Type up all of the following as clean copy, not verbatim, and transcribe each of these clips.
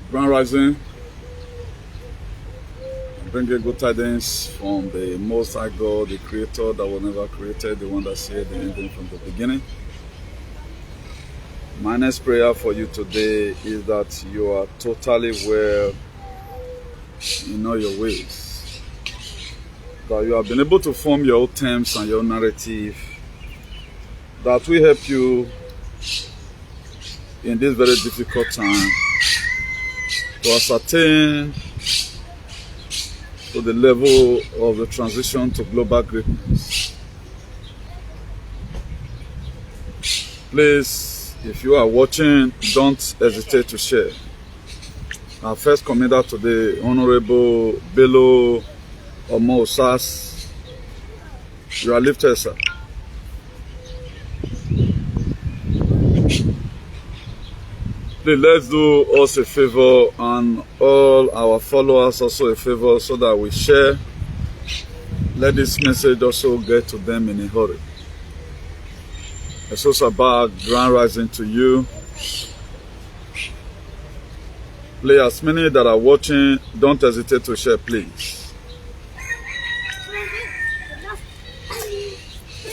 Grand Rising, bringing good tidings from the Most High God, the Creator that was never created, the one that said the ending from the beginning. My next prayer for you today is that you are totally well in all your ways, that you have been able to form your own terms and your narrative that will help you in this very difficult time to ascertain to the level of the transition to global greatness. Please, if you are watching, don't hesitate to share. Our first commender today, Honorable Bello Omosas. You are lifted, sir. Please, let's do us a favor and all our followers also a favor so that we share. Let this message also get to them in a hurry. It's also about Grand Rising to you. Please, as many that are watching, don't hesitate to share, please.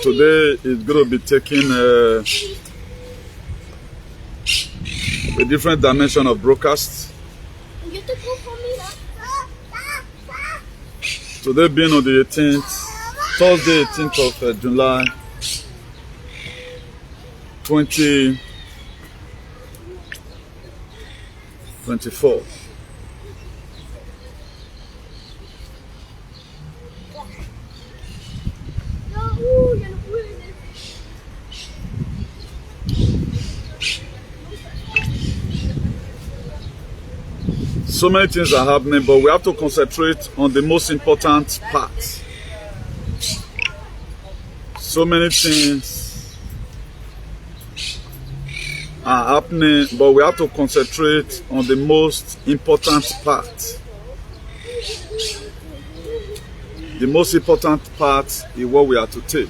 Today is going to be taking a different dimension of broadcast. Today being on the 18th, Thursday 18th of July 2024. So many things are happening, but we have to concentrate on the most important part. So many things are happening, but we have to concentrate on the most important part. The most important part is what we are to take.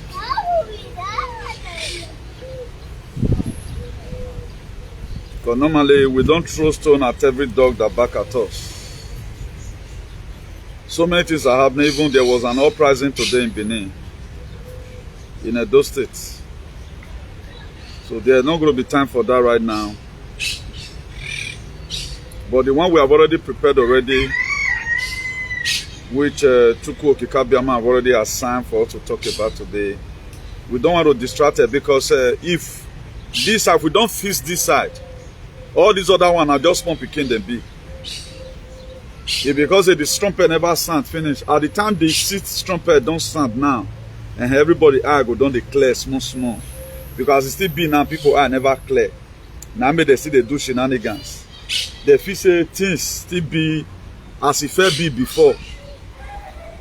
Because normally we don't throw stone at every dog that barks at us. So many things are happening. Even there was an uprising today in Benin, in Edo State. So there's not going to be time for that right now. But the one we have already prepared already, which Tuku Okikabiama have already assigned for us to talk about today, we don't want to distract it because if this side, if we don't fix this side, all these other ones are just small picking them big. It's because the strumpet never stand finish. At the time the sixth strumpet don't stand now, and everybody eye go down the clear small. Because it still be now people eye never clear. Now maybe they see they do shenanigans. They feel say things still be as if it be before.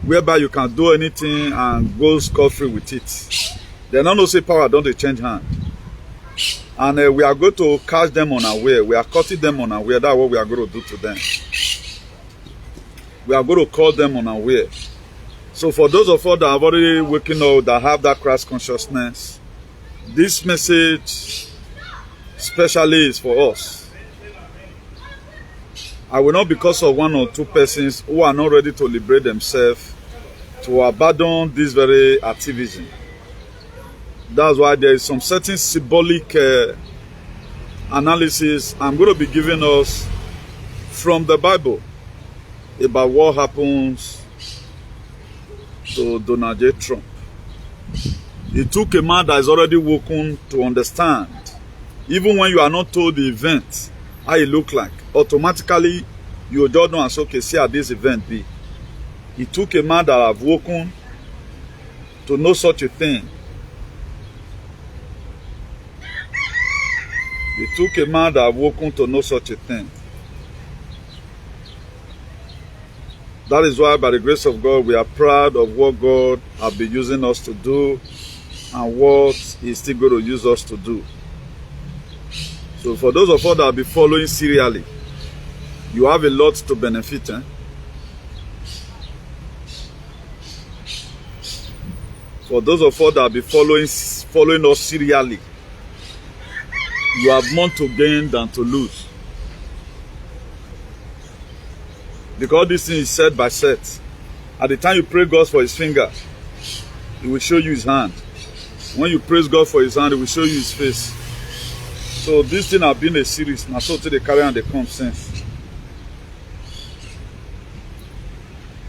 Whereby you can do anything and go scot-free with it. They don't know say power don't they change hand. And we are going to catch them unaware. We are cutting them unaware. That's what we are going to do to them. We are going to call them unaware. So for those of us that have already waking up, that have that Christ consciousness, this message especially is for us. I will not, because of one or two persons who are not ready to liberate themselves, to abandon this very activism. That's why there is some certain symbolic analysis I'm going to be giving us from the Bible about what happens to Donald J. Trump. It took a man that is already woken to understand. Even when you are not told the event, how it look like, automatically you just know and say, okay, see how this event be. It took a man that have woken to know such a thing. It took a man that have woken to know such a thing. That is why, by the grace of God, we are proud of what God has been using us to do and what He's still going to use us to do. So for those of us that will be following serially, you have a lot to benefit. For those of us that will be following us serially, you have more to gain than to lose. Because this thing is set by set. At the time you pray God for his finger, he will show you his hand. When you praise God for his hand, he will show you his face. So this thing has been a series. Now so till they carry and they come since.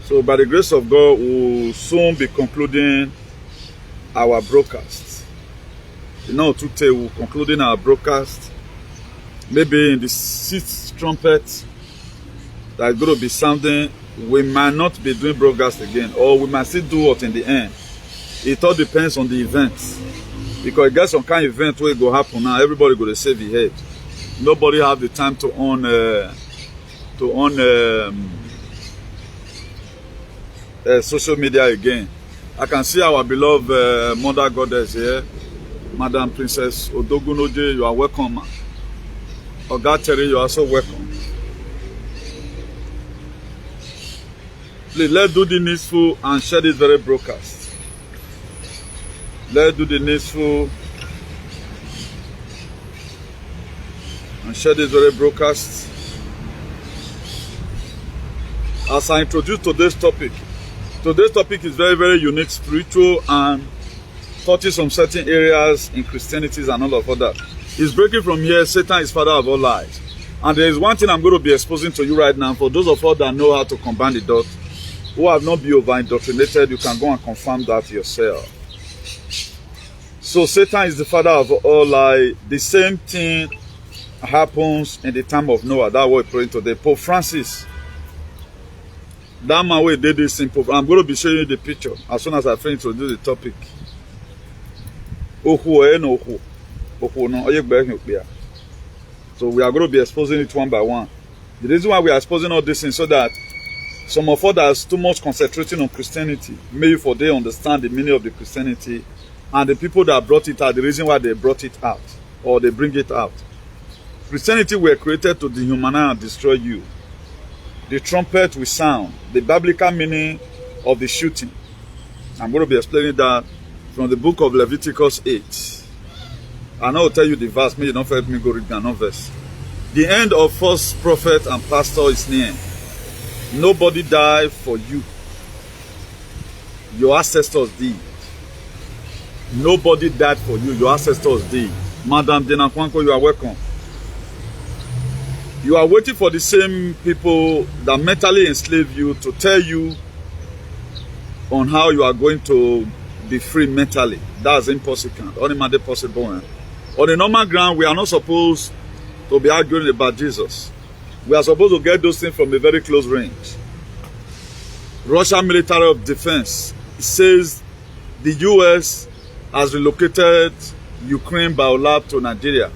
So by the grace of God, we'll soon be concluding our broadcast. You know, today we're concluding our broadcast. Maybe in the 6th trumpet that is going to be sounding, we might not be doing broadcast again, or we might still do it in the end. It all depends on the event. Because there's some kind of event where it will happen now, everybody go to save his head. Nobody have the time to own social media again. I can see our beloved mother goddess here, Madam Princess Odogunoje. You are welcome. Oga Terry, you are so welcome. Please, let's do the needful and share this very broadcast. Let's do the needful and share this very broadcast. As I introduce today's topic is very, very unique, spiritual, and touches some certain areas in Christianity and all of that. It's breaking from here. Satan is father of all lies. And there is one thing I'm going to be exposing to you right now. For those of us that know how to combine the dots, who have not been over-indoctrinated, you can go and confirm that yourself. So Satan is the father of all lies. The same thing happens in the time of Noah. That's what we're praying today. Pope Francis, that man who did this in Pope. I'm going to be showing you the picture as soon as I finish to do the topic. So we are going to be exposing it one by one. The reason why we are exposing all this is so that some of us that are too much concentrating on Christianity, maybe for they understand the meaning of the Christianity, and the people that brought it out, the reason why they brought it out, or they bring it out. Christianity were created to dehumanize and destroy you. The trumpet will sound, the biblical meaning of the shooting. I'm going to be explaining that from the book of Leviticus 8. And I will tell you the verse, maybe you don't help me go read another verse. The end of false prophet and pastor is near. Nobody died for you. Your ancestors did. Nobody died for you. Your ancestors did. Madam Denakwanko, you are welcome. You are waiting for the same people that mentally enslave you to tell you on how you are going to be free mentally. That's impossible. Only possible. On the normal ground, we are not supposed to be arguing about Jesus. We are supposed to get those things from a very close range. Russian military of defense says the US has relocated Ukraine biolab to Nigeria,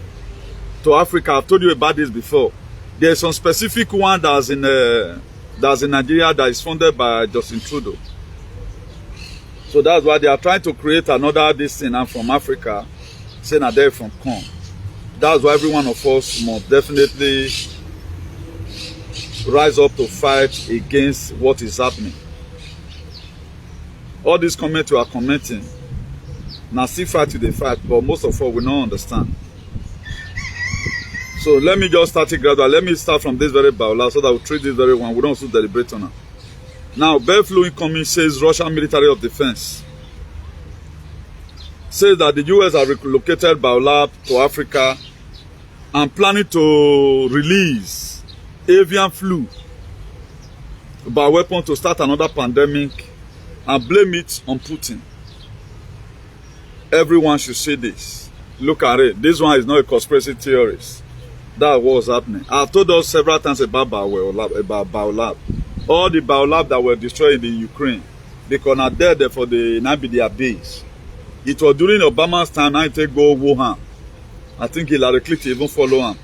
to Africa. I've told you about this before. There's some specific one that's in Nigeria that is funded by Justin Trudeau. So that's why they are trying to create another this thing from Africa, saying that they're from Kong. That's why every one of us must definitely rise up to fight against what is happening. All these comments you are commenting, now see fight to the fight, but most of us will not understand. So let me just start it gradually. Let me start from this very Baula so that we'll treat this very one. We don't also deliberate on it. Now, Belflu incoming says Russian military of defense says that the US have relocated biolab to Africa and planning to release avian flu bioweapon to start another pandemic and blame it on Putin. Everyone should say this. Look at it. This one is not a conspiracy theorist. That was happening. I've told us several times about biolab. All the biolab that were destroyed in the Ukraine, they could not there for the Nabidia base. It was during Obama's time, I take go Wuhan. I think Hillary Clinton even follow him.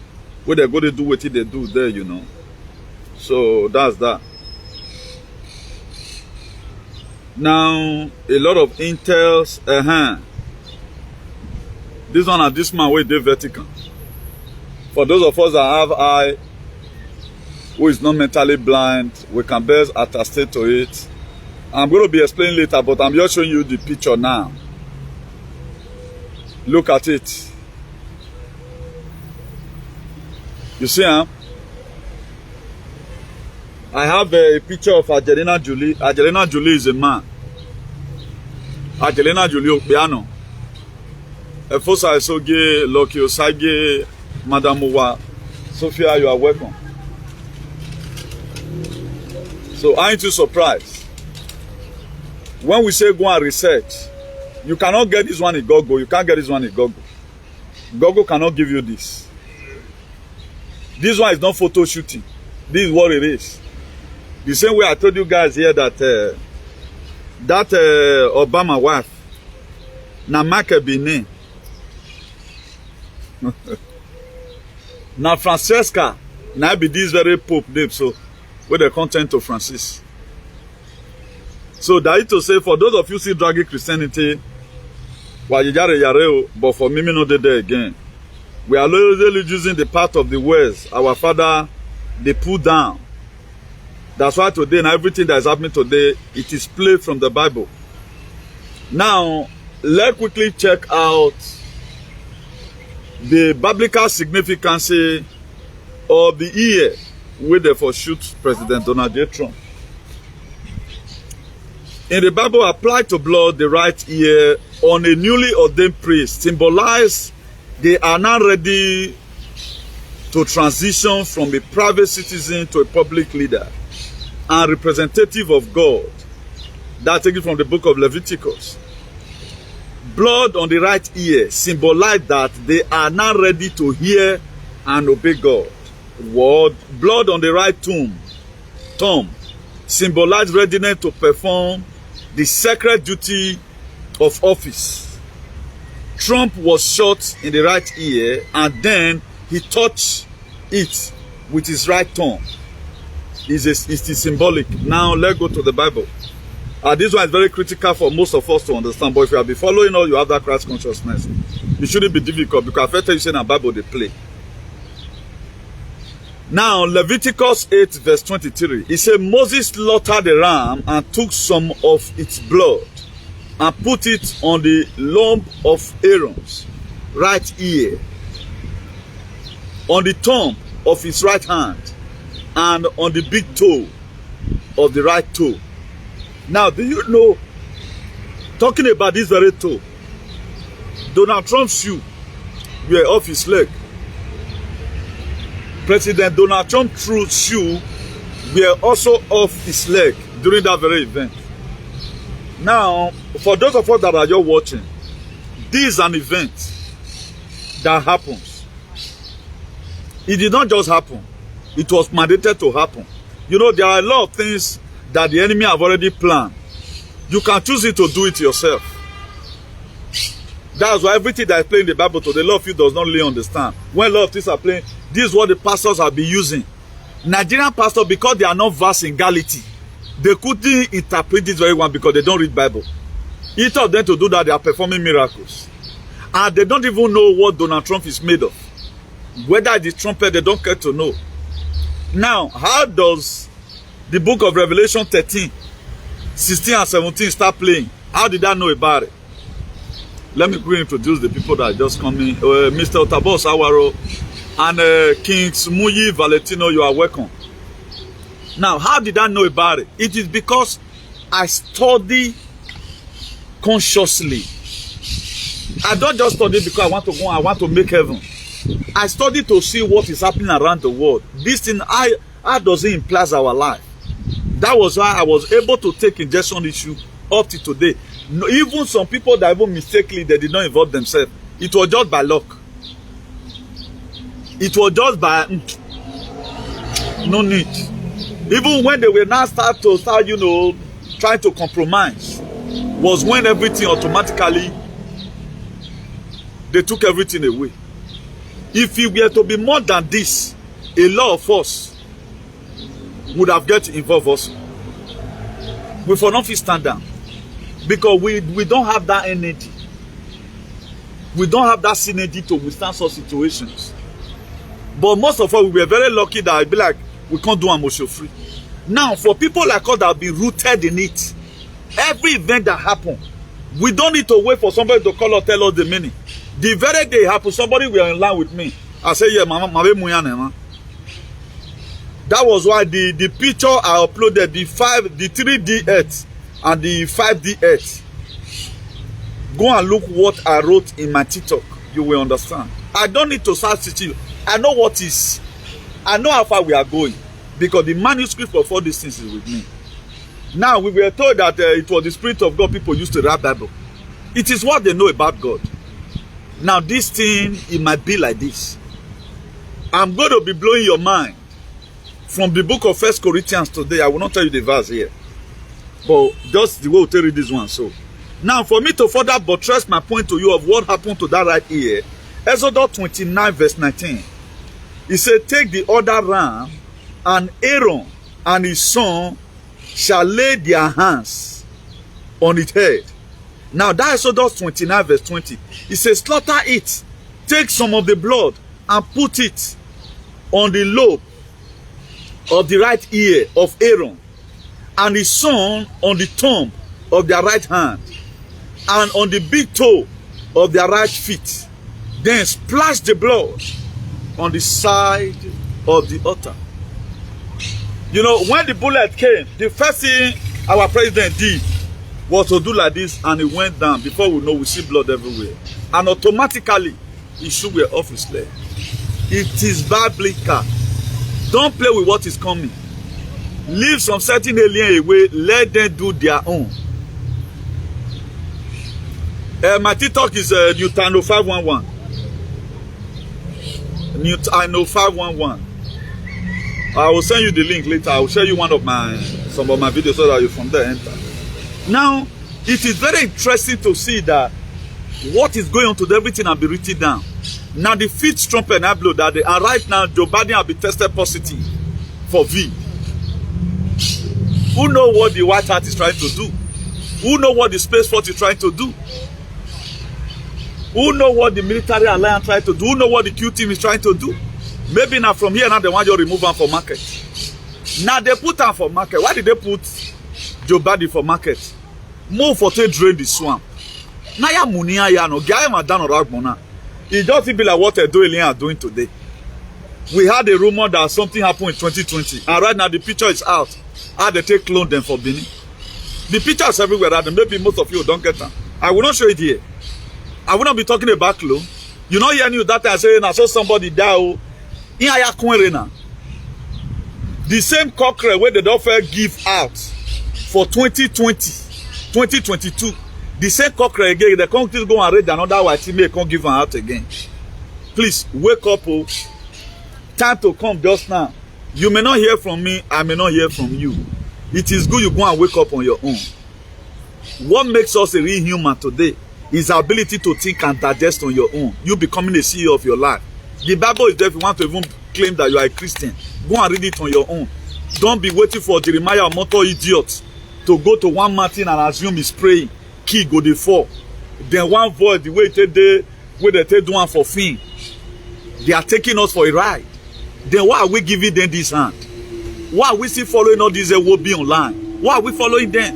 Where they go to do what they do there, you know. So that's that. Now, a lot of intels, this one and this man where they vertical. For those of us that have eye, who is not mentally blind, we can best attest to it. I'm going to be explaining later, but I'm just showing you the picture now. Look at it. You see, huh? I have a picture of Angelina Jolie. Angelina Jolie is a man. Angelina Jolie piano. Efosa Esoge, Loki Osage, Madam Uwa. Sophia, you are welcome. So aren't you surprised? When we say go and research, you cannot get this one in Google. You can't get this one in Google. Google cannot give you this. This one is not photo shooting. This is what it is. The same way I told you guys here that Obama wife, na Maka Benin. Now Franch Sca, now be this very Pope name, so with the content of Francis. So that is to say, for those of you still dragging Christianity, but for me, not there again. We are literally using the part of the words our father they put down. That's why today and everything that is happening today, it is played from the Bible. Now, let's quickly check out the biblical significance of the year where they for shoot President Donald J. Trump. In the Bible, applied to blood the right ear on a newly ordained priest symbolize they are now ready to transition from a private citizen to a public leader and representative of God. That taken from the book of Leviticus. Blood on the right ear symbolize that they are now ready to hear and obey God. Word, blood on the right thumb symbolize readiness to perform the sacred duty of office. Trump was shot in the right ear and then he touched it with his right thumb. It's symbolic. Now let's go to the Bible. This one is very critical for most of us to understand. But if you have been following or you have that Christ consciousness, it shouldn't be difficult because I tell you saying a Bible they play. Now Leviticus 8 verse 23. It says Moses slaughtered the ram and took some of its blood and put it on the lump of Aaron's right ear, on the thumb of his right hand, and on the big toe of the right toe. Now, do you know, talking about this very toe, Donald Trump's shoe were off his leg. President Donald Trump's shoe were also off his leg during that very event. Now, for those of us that are just watching, this is an event that happens. It did not just happen. It was mandated to happen. You know, there are a lot of things that the enemy have already planned. You can choose it to do it yourself. That's why everything that is playing in the Bible today, a lot of you does not really understand. When a lot of things are playing, this is what the pastors have been using. Nigerian pastors, because they are not versed in Galilee, they couldn't interpret this very well because they don't read Bible. Each of them to do that, they are performing miracles. And they don't even know what Donald Trump is made of. Whether it is trumpet, they don't care to know. Now, how does the book of Revelation 13, 16 and 17 start playing? How did I know about it? Let me quickly introduce the people that are just coming. Mr. Otabos Awaro and King Smuyi Valentino, you are welcome. Now, how did I know about it? It is because I study consciously. I don't just study because I want to go, I want to make heaven. I study to see what is happening around the world. This thing, how does it impact our life? That was why I was able to take injection issue up to today. No, even some people that even mistakenly, they did not involve themselves. It was just by luck. It was just by no need. Even when they were now start, you know, trying to compromise, was when everything automatically, they took everything away. If it were to be more than this, a lot of us would have get involved also. We for not stand down. Because we don't have that energy. We don't have that synergy to withstand such situations. But most of us, we were very lucky that I'd be like, we can't do emotion free. Now, for people like us that have been rooted in it, every event that happens, we don't need to wait for somebody to call or tell us the meaning. The very day it happens, somebody will in line with me. I say, yeah, mama, That was why the picture I uploaded, the 3D8 and the 5D8. Go and look what I wrote in my TikTok. You will understand. I don't need to start teaching you. I know what is. I know how far we are going. Because the manuscript of all these things is with me. Now, we were told that it was the Spirit of God people used to write Bible. It is what they know about God. Now, this thing, it might be like this. I'm going to be blowing your mind from the book of 1 Corinthians today. I will not tell you the verse here. But just the way we tell you this one. So, now, for me to further buttress my point to you of what happened to that right here, Exodus 29 verse 19. He said, take the other ram, and Aaron and his son shall lay their hands on its head. Now, that Exodus 29 verse 20. He says, slaughter it, take some of the blood, and put it on the lobe of the right ear of Aaron, and his son on the thumb of their right hand, and on the big toe of their right feet. Then splash the blood on the side of the altar. You know, when the bullet came, the first thing our president did was to do like this, and it went down. Before we know, we see blood everywhere. And automatically, he should wear off his leg. It is biblical. Don't play with what is coming. Leave some certain alien away. Let them do their own. My TikTok is Newtano 511. Newtano 511. I will send you the link later. I will show you some of my videos so that you from there enter. Now, it is very interesting to see that what is going on to everything will be written down. Now, the 5th trumpet I blow that day, and right now, Joe Biden will be tested positive for V. Who know what the White House is trying to do? Who know what the Space Force is trying to do? Who know what the military alliance trying to do? Who know what the Q team is trying to do? Maybe now from here now they want you to remove them for market. Now they put them for market. Why did they put Joe Biden for market? More for to drain the swamp. Now ya money ya no guy ma down or mona. It doesn't be like what they're doing today. We had a rumor that something happened in 2020, and right now the picture is out. How they take clone them for Benin. The pictures everywhere. Maybe most of you don't get them. I will not show it here. I will not be talking about clone. You know, hear news that I say, I saw somebody die. The same cockerel where they don't give out for 2022. The same cockerel again, they can't go and raid another white team, they can't give them out again. Please wake up. Oh. Time to come just now. You may not hear from me, I may not hear from you. It is good you go and wake up on your own. What makes us a real human today is the ability to think and digest on your own. You becoming a CEO of your life. The Bible is there if you want to even claim that you are a Christian. Go and read it on your own. Don't be waiting for Jeremiah or motor idiot to go to one mountain and assume he's praying. Key go the fall. Then one voice, the way they take one for fame. They are taking us for a ride. Then why are we giving them this hand? Why are we still following all these will be online? Why are we following them?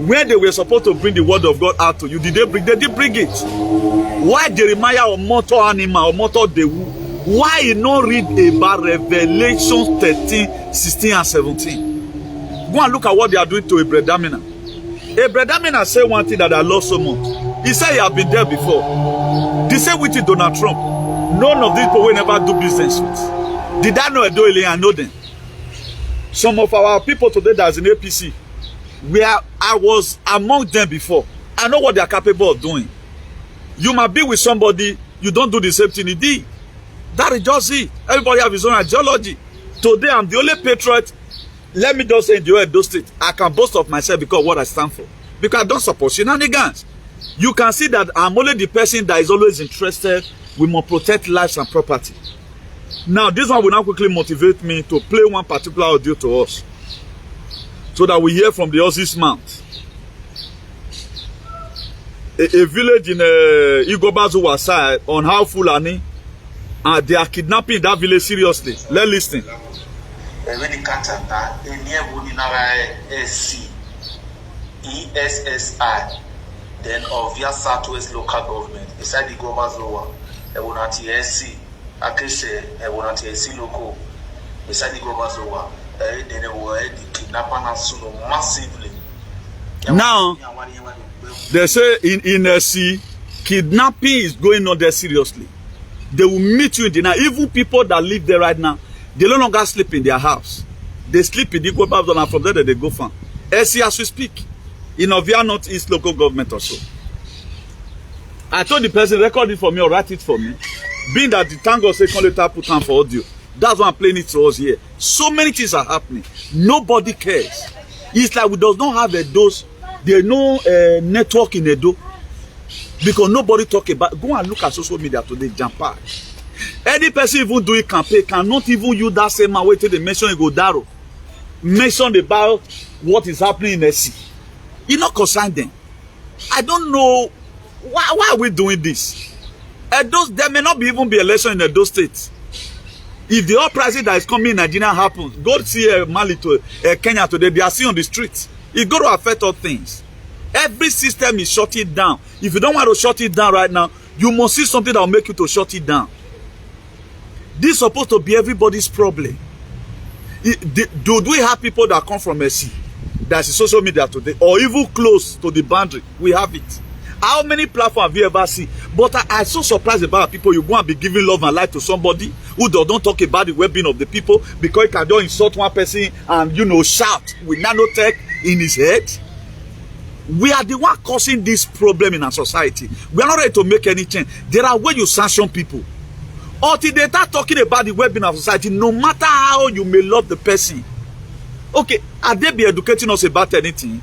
Where they were supposed to bring the word of God out to you, did they bring? They did bring it. Why Jeremiah or motor animal or motor dewu? Why you not read about Revelation 13, 16 and 17? Go and look at what they are doing to Ebredamina. Ebredamina said one thing that I love so much. He said he had been there before. They say with it Donald Trump. None of these people will never do business with. Did I know Edoile? I know them. Some of our people today that's in APC, I was among them before. I know what they are capable of doing. You might be with somebody, you don't do the same thing he did. That is just it. Everybody have his own ideology. Today I'm the only patriot. Let me just say in the Edo State, I can boast of myself because of what I stand for. Because I don't support shenanigans. You can see that I'm only the person that is always interested. We must protect lives and property. Now, this one will now quickly motivate me to play one particular audio to us, so that we hear from the Aussies mouth. A village in Igobazuwa side on how Fulani and they are kidnapping that village seriously. Let's listen. ESSI, then of via Southwest local government, beside the Gobazuwa, Ebonati SC, Akese, Ebonati SC local, beside the government over, then they were the kidnapping soon massively. Now, they say in SC, kidnapping is going on there seriously. They will meet you in the night. Even people that live there right now, they no longer sleep in their house. They sleep in the Equipment Zone, and from there they go farm. SC as we speak, in Ovia Northeast local government also. I told the person, record it for me or write it for me. Being that the Tango second later put on for audio. That's why I'm playing it to us here. So many things are happening. Nobody cares. It's like we does not have a dose. There's no network in Edo. Because nobody talk about. Go and look at social media today, jump-pack. Any person even doing campaign cannot even use that same way till they mention Igodaro. Mention about what is happening in SC. You not concern them. I don't know why are we doing this. There may not be even be election in Edo State. If the uprising that is coming in Nigeria happens, go see Mali to Kenya today, they are seen on the streets. It's going to affect all things. Every system is shutting down. If you don't want to shut it down right now, you must see something that will make you to shut it down. This is supposed to be everybody's problem. Do we have people that come from SC? That's in social media today, or even close to the boundary? We have it. How many platforms have you ever seen? But I'm so surprised about people. You go and be giving love and life to somebody who don't talk about the well-being of the people because he can just insult one person and, you know, shout with nanotech in his head. We are the one causing this problem in our society. We are not ready to make any change. There are ways you sanction people. Until they start talking about the well-being of society, no matter how you may love the person. Okay, are they be educating us about anything?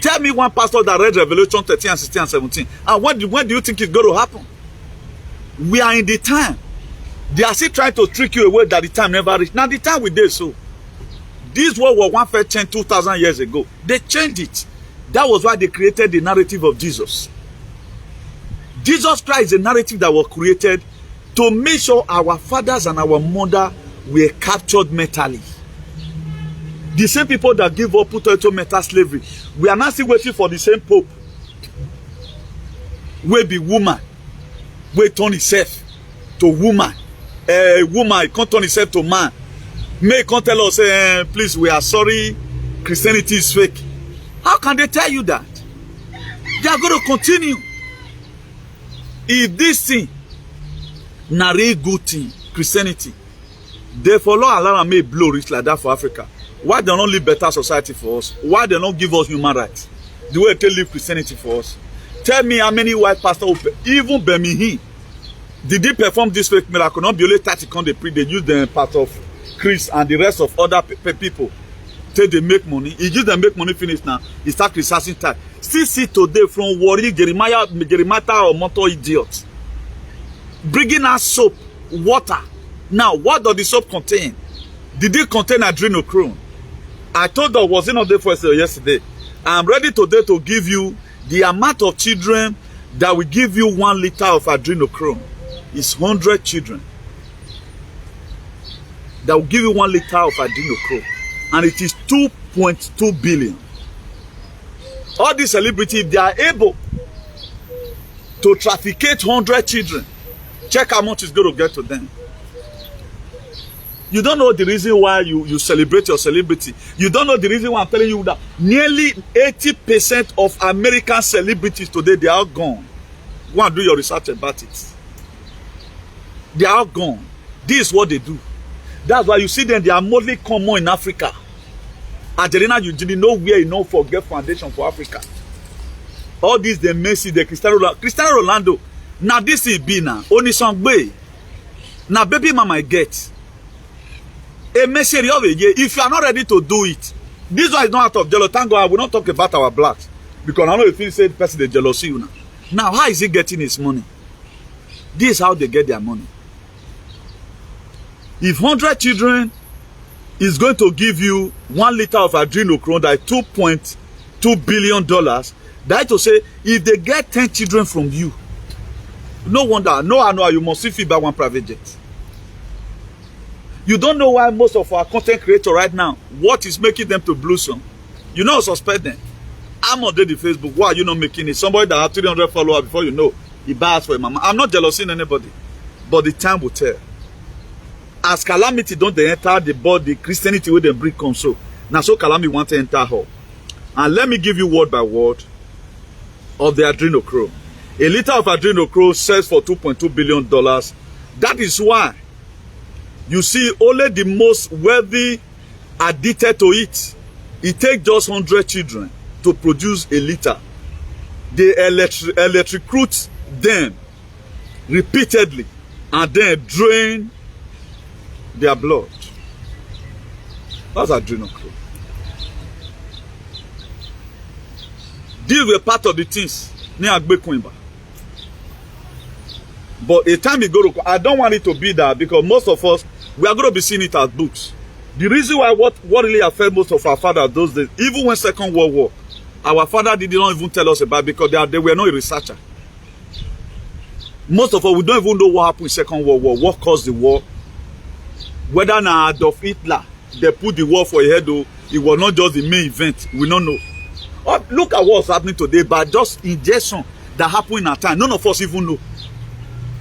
Tell me one pastor that read Revelation 13 and 16 and 17. And when do you think it's going to happen? We are in the time. They are still trying to trick you away that the time never reached. Now the time we did so. This world was one first changed 2,000 years ago. They changed it. That was why they created the narrative of Jesus. Jesus Christ is the narrative that was created to make sure our fathers and our mother were captured mentally. The same people that give up put into mental slavery. We are now still waiting for the same Pope. We be woman. We turn himself to woman. Woman can't turn himself to man. May can't tell us, please, we are sorry, Christianity is fake. How can they tell you that? They are going to continue. If this thing, na real good thing, Christianity, they follow Allah and make blow rich like that for Africa. Why they don't live better society for us? Why they don't give us human rights? The way they live Christianity for us. Tell me how many white pastors, even Bemihi, did they perform this fake miracle? Not be only 30 when they pray, they use the part of Chris and the rest of other people till they make money. He just make money finish now. He start researching time. Still see today from worry Jeremiah or motor idiot. Bringing us soap, water. Now, what does the soap contain? Did it contain adrenochrome? I told her, was it not there for yesterday? I'm ready today to give you the amount of children that will give you 1 liter of adrenochrome. It's 100 children that will give you 1 liter of adrenochrome. And it is 2.2 billion. All these celebrities, if they are able to trafficate 100 children, check how much it's going to get to them. You don't know the reason why you celebrate your celebrity. You don't know the reason why I'm telling you that nearly 80% of American celebrities today, they are gone. Go and do your research about it. They are gone. This is what they do. That's why you see them, they are mostly common in Africa. Angelina, you didn't know where you know for Get Foundation for Africa. All these, the Messi, the Cristiano Ronaldo. Now this is be now. Only some way. Now baby mama get. A message of a year. If you are not ready to do it, this one is not out of jealousy. Thank God I will not talk about our blacks. Because I know if you say the person they jealousy you now. Now how is he getting his money? This is how they get their money. If 100 children is going to give you 1 liter of adrenochrome, that is $2.2 billion, that is to say, if they get 10 children from you, no wonder, no, you must see buy 1 private jet. You don't know why most of our content creators right now, what is making them to blossom? You know, suspect them. I'm on the Facebook. Why are you not making it? Somebody that has 300 followers before you know, he buys for a mama. I'm not jealousing anybody, but the time will tell. as calamity don't they enter the body, Christianity where they bring come so. Now so calamity want to enter her. And let me give you word by word of the adrenochrome. A liter of adrenochrome sells for $2.2 billion. That is why you see only the most wealthy addicted to it. It takes just 100 children to produce a liter. They electrocute them repeatedly and then drain their blood. That's adrenochrome. These were part of the things. But a time you go to, I don't want it to be that, because most of us, we are going to be seeing it as books. The reason why what really affected most of our fathers those days, even when Second World War, our father did not even tell us about it because they were not a researcher. Most of us, we don't even know what happened in Second World War, what caused the war. Whether now Adolf Hitler, they put the war for a head, it was not just the main event. We don't know. Oh, look at what's happening today, but just ingestion that happened in our time. None of us even know.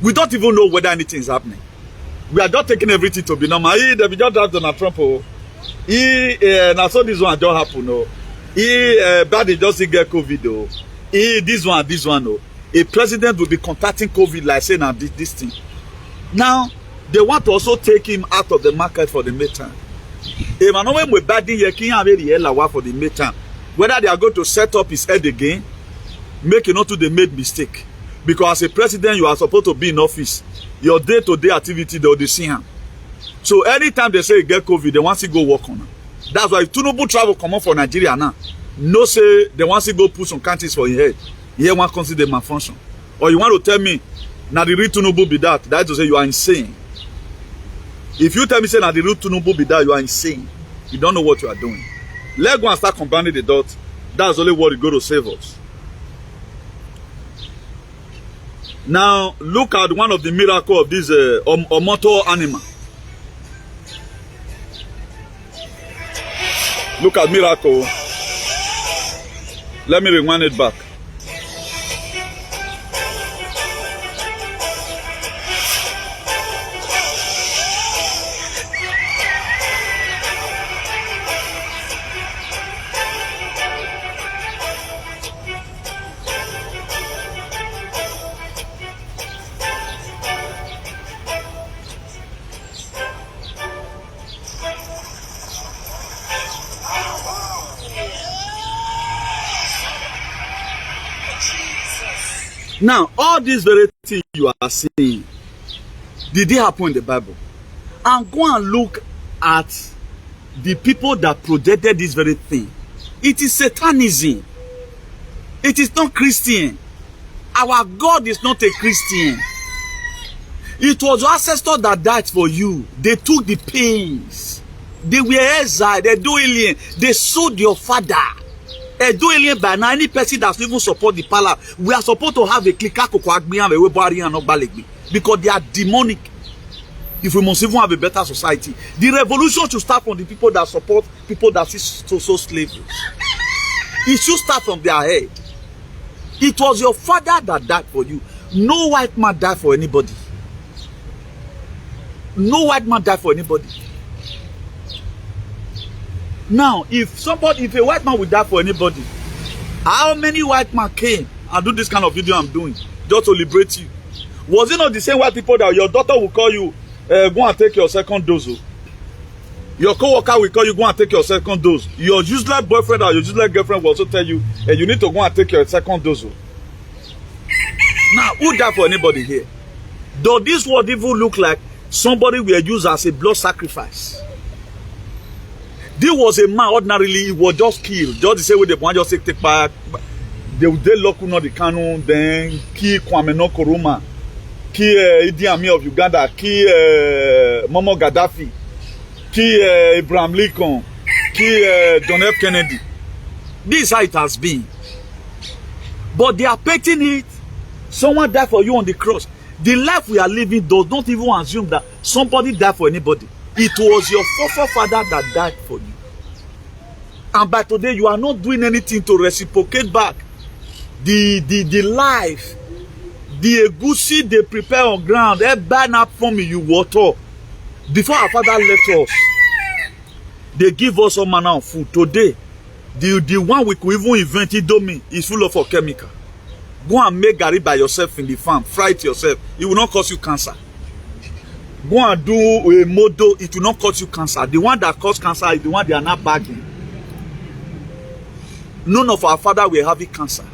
We don't even know whether anything is happening. We are just taking everything to be normal. They just have Donald Trump. Now so this one just happen. Bad they just get COVID. This one. A president will be contacting COVID like saying now this thing. Now they want to also take him out of the market for the midterm. For the midterm. Whether they are going to set up his head again, make you not to the made mistake. Because as a president, you are supposed to be in office. Your day-to-day activity, they will see him. So anytime they say you get COVID, they want to go work on it. That's why if Tinubu travel come on for Nigeria now, no say they want to go put some countries for your head. Here one consider malfunction. Or you want to tell me, now the real Tinubu be that. That is to say you are insane. If you tell me say now the real Tinubu be that, you are insane. You don't know what you are doing. Let's go and start combining the dots. That's only what is going to save us. Now, look at one of the miracles of this immortal animal. Look at miracle. Let me rewind it back. Now, all these very things you are seeing, did they happen in the Bible? And go and look at the people that projected this very thing. It is Satanism. It is not Christian. Our God is not a Christian. It was your ancestors that died for you. They took the pains. They were exiled. They sold your father. By now, any person that's even support the palace, we are supposed to have a clicker because they are demonic. If we must even have a better society, the revolution should start from the people that support people that is so slavery. It should start from their head. It was your father that died for you. No white man died for anybody. No white man died for anybody. Now, if a white man would die for anybody, how many white men came and do this kind of video I'm doing just to liberate you? Was it not the same white people that your daughter will call you, go and take your second dose? Your co-worker will call you, go and take your second dose. Your useless boyfriend or your useless girlfriend will also tell you, you need to go and take your second dose. Now, who died for anybody here? Does this world even look like somebody will use as a blood sacrifice? This was a man, ordinarily, he was just killed. Just the same way they want just take back. They lock not the canon, then kill Kwame Nkrumah, kill Idi Amin of Uganda, kill Muammar Gaddafi, kill Abraham Lincoln, kill John F. Kennedy. This is how it has been. But they are painting it. Someone died for you on the cross. The life we are living does not even assume that somebody died for anybody. It was your forefather that died for you. And by today, you are not doing anything to reciprocate back the life, the egusi they prepare on ground, they burn up for me, you water. Before our father left us, they give us all manner of food. Today, the one we could even invent, Indomie, is full of chemical. Go and make garri by yourself in the farm. Fry it yourself. It will not cause you cancer. Go and do a modo. It will not cause you cancer. The one that causes cancer is the one they are not bagging. None of our father were having cancer.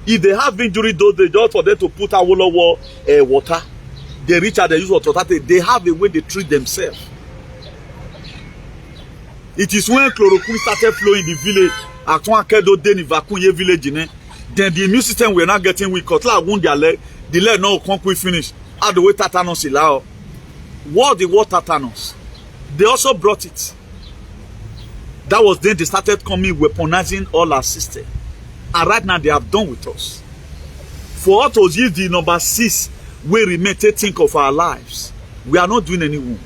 If they have injury, those days, just for them to put out water, they reach out, they use water. They have a way they treat themselves. It is when chloroquine started flowing in the village. At one kedo den evacuate village, then the immune system were not getting weak. Cutla wound their leg. The leg no concrete finish. How the way tetanus allow. What the war tetanus? They also brought it. That was then they started coming weaponizing all our system. And right now they have done with us. For us to use the number 6, we remain to think of our lives. We are not doing any wound.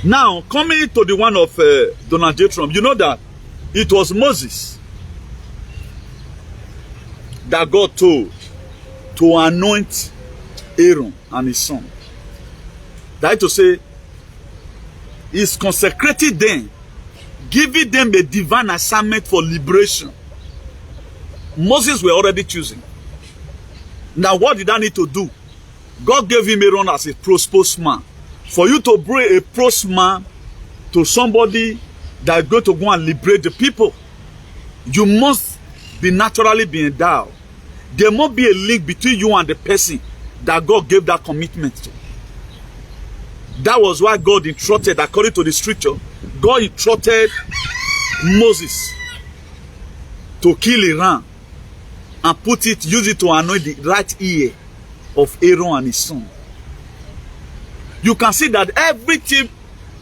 Now, coming to the one of Donald J. Trump, you know that it was Moses that God told to anoint Aaron and his son. That is to say, he's consecrated them, giving them a divine assignment for liberation. Moses were already choosing. Now, what did I need to do? God gave him Aaron as a spokesman. For you to bring a spokesman to somebody that is going to go and liberate the people, you must be naturally be endowed. There must be a link between you and the person that God gave that commitment to. That was why God entrusted, according to the scripture, God entrusted Moses to kill a ram and use it to anoint the right ear of Aaron and his son. You can see that everything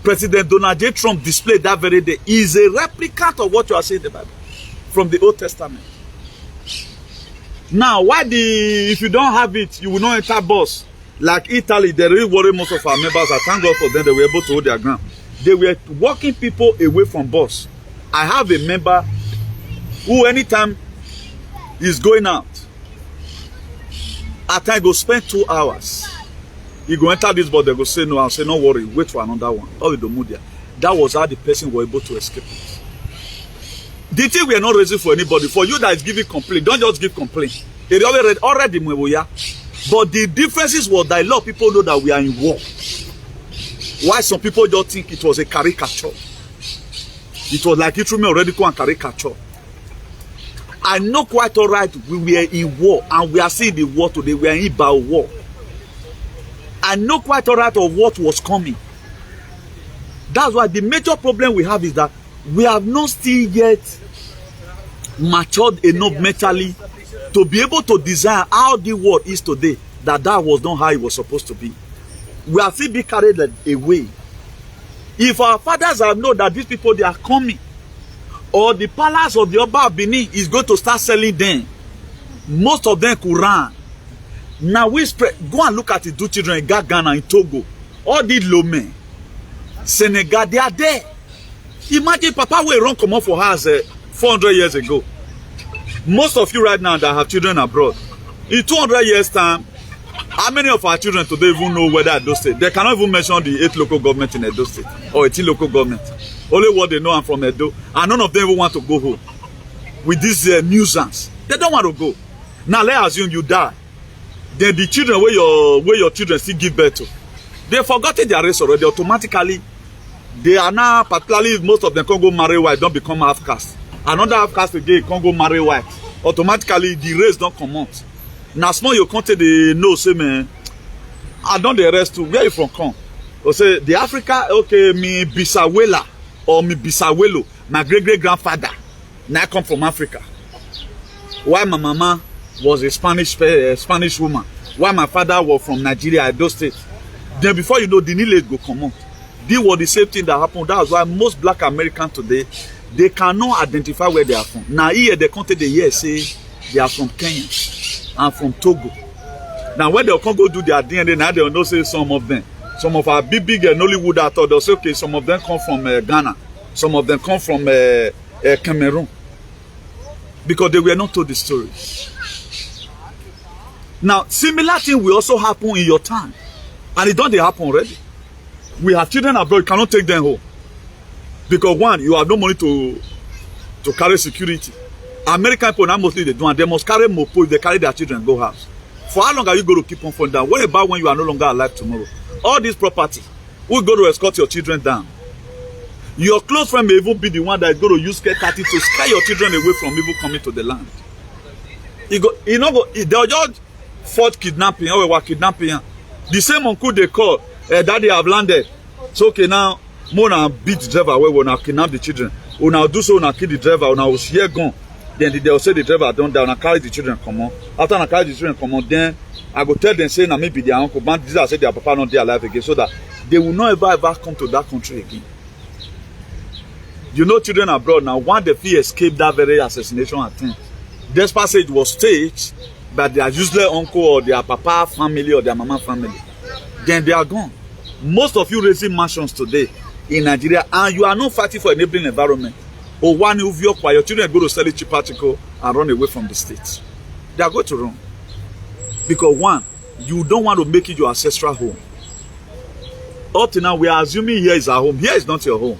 President Donald J. Trump displayed that very day is a replicant of what you are saying in the Bible from the Old Testament. Now, if you don't have it, you will not enter bus. Like Italy, they really worry most of our members. I thank God for them. They were able to hold their ground. They were walking people away from bus. I have a member who anytime he's going out, at times go spend 2 hours. He go enter this bus, they go say no. I'll say no worry, wait for another one. That was how the person was able to escape it. The thing we are not raising for anybody. For you that is giving complaint, don't just give complaint. It already but the differences was that a lot of people know that we are in war. Why some people just think it was a caricature. It was like it threw me already go and caricature. I know quite all right we were in war and we are seeing the war today. We are in about war. I know quite all right of what was coming. That's why the major problem we have is that we have not still yet matured enough mentally to be able to design how the world is today. That was not how it was supposed to be. We are still being carried away. If our fathers have known that these people they are coming, or the palace of the Oba of Benin is going to start selling them, most of them could run. Now we spread. Go and look at the two children in Ghana, in Togo, all the Lomé, Senegal, they are there. Imagine Papa will run come up for us 400 years ago. Most of you right now that have children abroad, in 200 years time, how many of our children today even know whether Edo State? They cannot even mention the 8 local government in Edo State or 18 local government. Only what they know I'm from Edo, and none of them even want to go home with this nuisance. They don't want to go. Now let's assume you die. Then the children where your children still give birth to, they forgotten their race already. Automatically, they are now, particularly most of them can't go marry white, don't become half caste. Another half caste again can't go marry white. Automatically, the race don't come out. Now small you can't take the no say man. I don't the rest too. Where you from come? Or say the Africa, okay, me Bisawela or me Bisawelo, my great grandfather. Now I come from Africa. Why my mama was a Spanish woman? Why my father was from Nigeria, Edo State? Then before you know, the knowledge go come out. This was the same thing that happened. That's why most black Americans today, they cannot identify where they are from. Now here they come to the year say they are from Kenya and from Togo. Now when they come go do their DNA, now they will know say some of them. Some of our big Nollywood actors, they'll say okay, some of them come from Ghana, some of them come from Cameroon. Because they were not told the story. Now, similar thing will also happen in your time. And it don't happen already. We have children abroad, you cannot take them home. Because one, you have no money to carry security. American people now mostly they do, and they must carry mopo if they carry their children and go house. For how long are you going to keep on falling down? What about when you are no longer alive tomorrow? All this property, who go to escort your children down? Your close friend may even be the one that is going to use Sca to scare your children away from even coming to the land. They'll just fought kidnapping, or we were kidnapping. The same uncle they call, daddy have landed. So okay now, Mona beat the driver away when I kidnap the children. When I do so, when I kill the driver, when I was here gone. Then they'll say the driver don't die, when I carry the children come on. After I carry the children come on, then I go tell them, say, now maybe their uncle, man, these are say their papa not there alive again, so that they will not ever come to that country again. You know, children abroad now, one they feel escape that very assassination attempt. Despite it was staged by their useless uncle or their papa family or their mama family. Then they are gone. Most of you raising mansions today in Nigeria, and you are not fighting for enabling environment. Or one of your children go to sell a cheap article and run away from the state. They are going to run. Because one, you don't want to make it your ancestral home. Up to now, we are assuming here is our home. Here is not your home.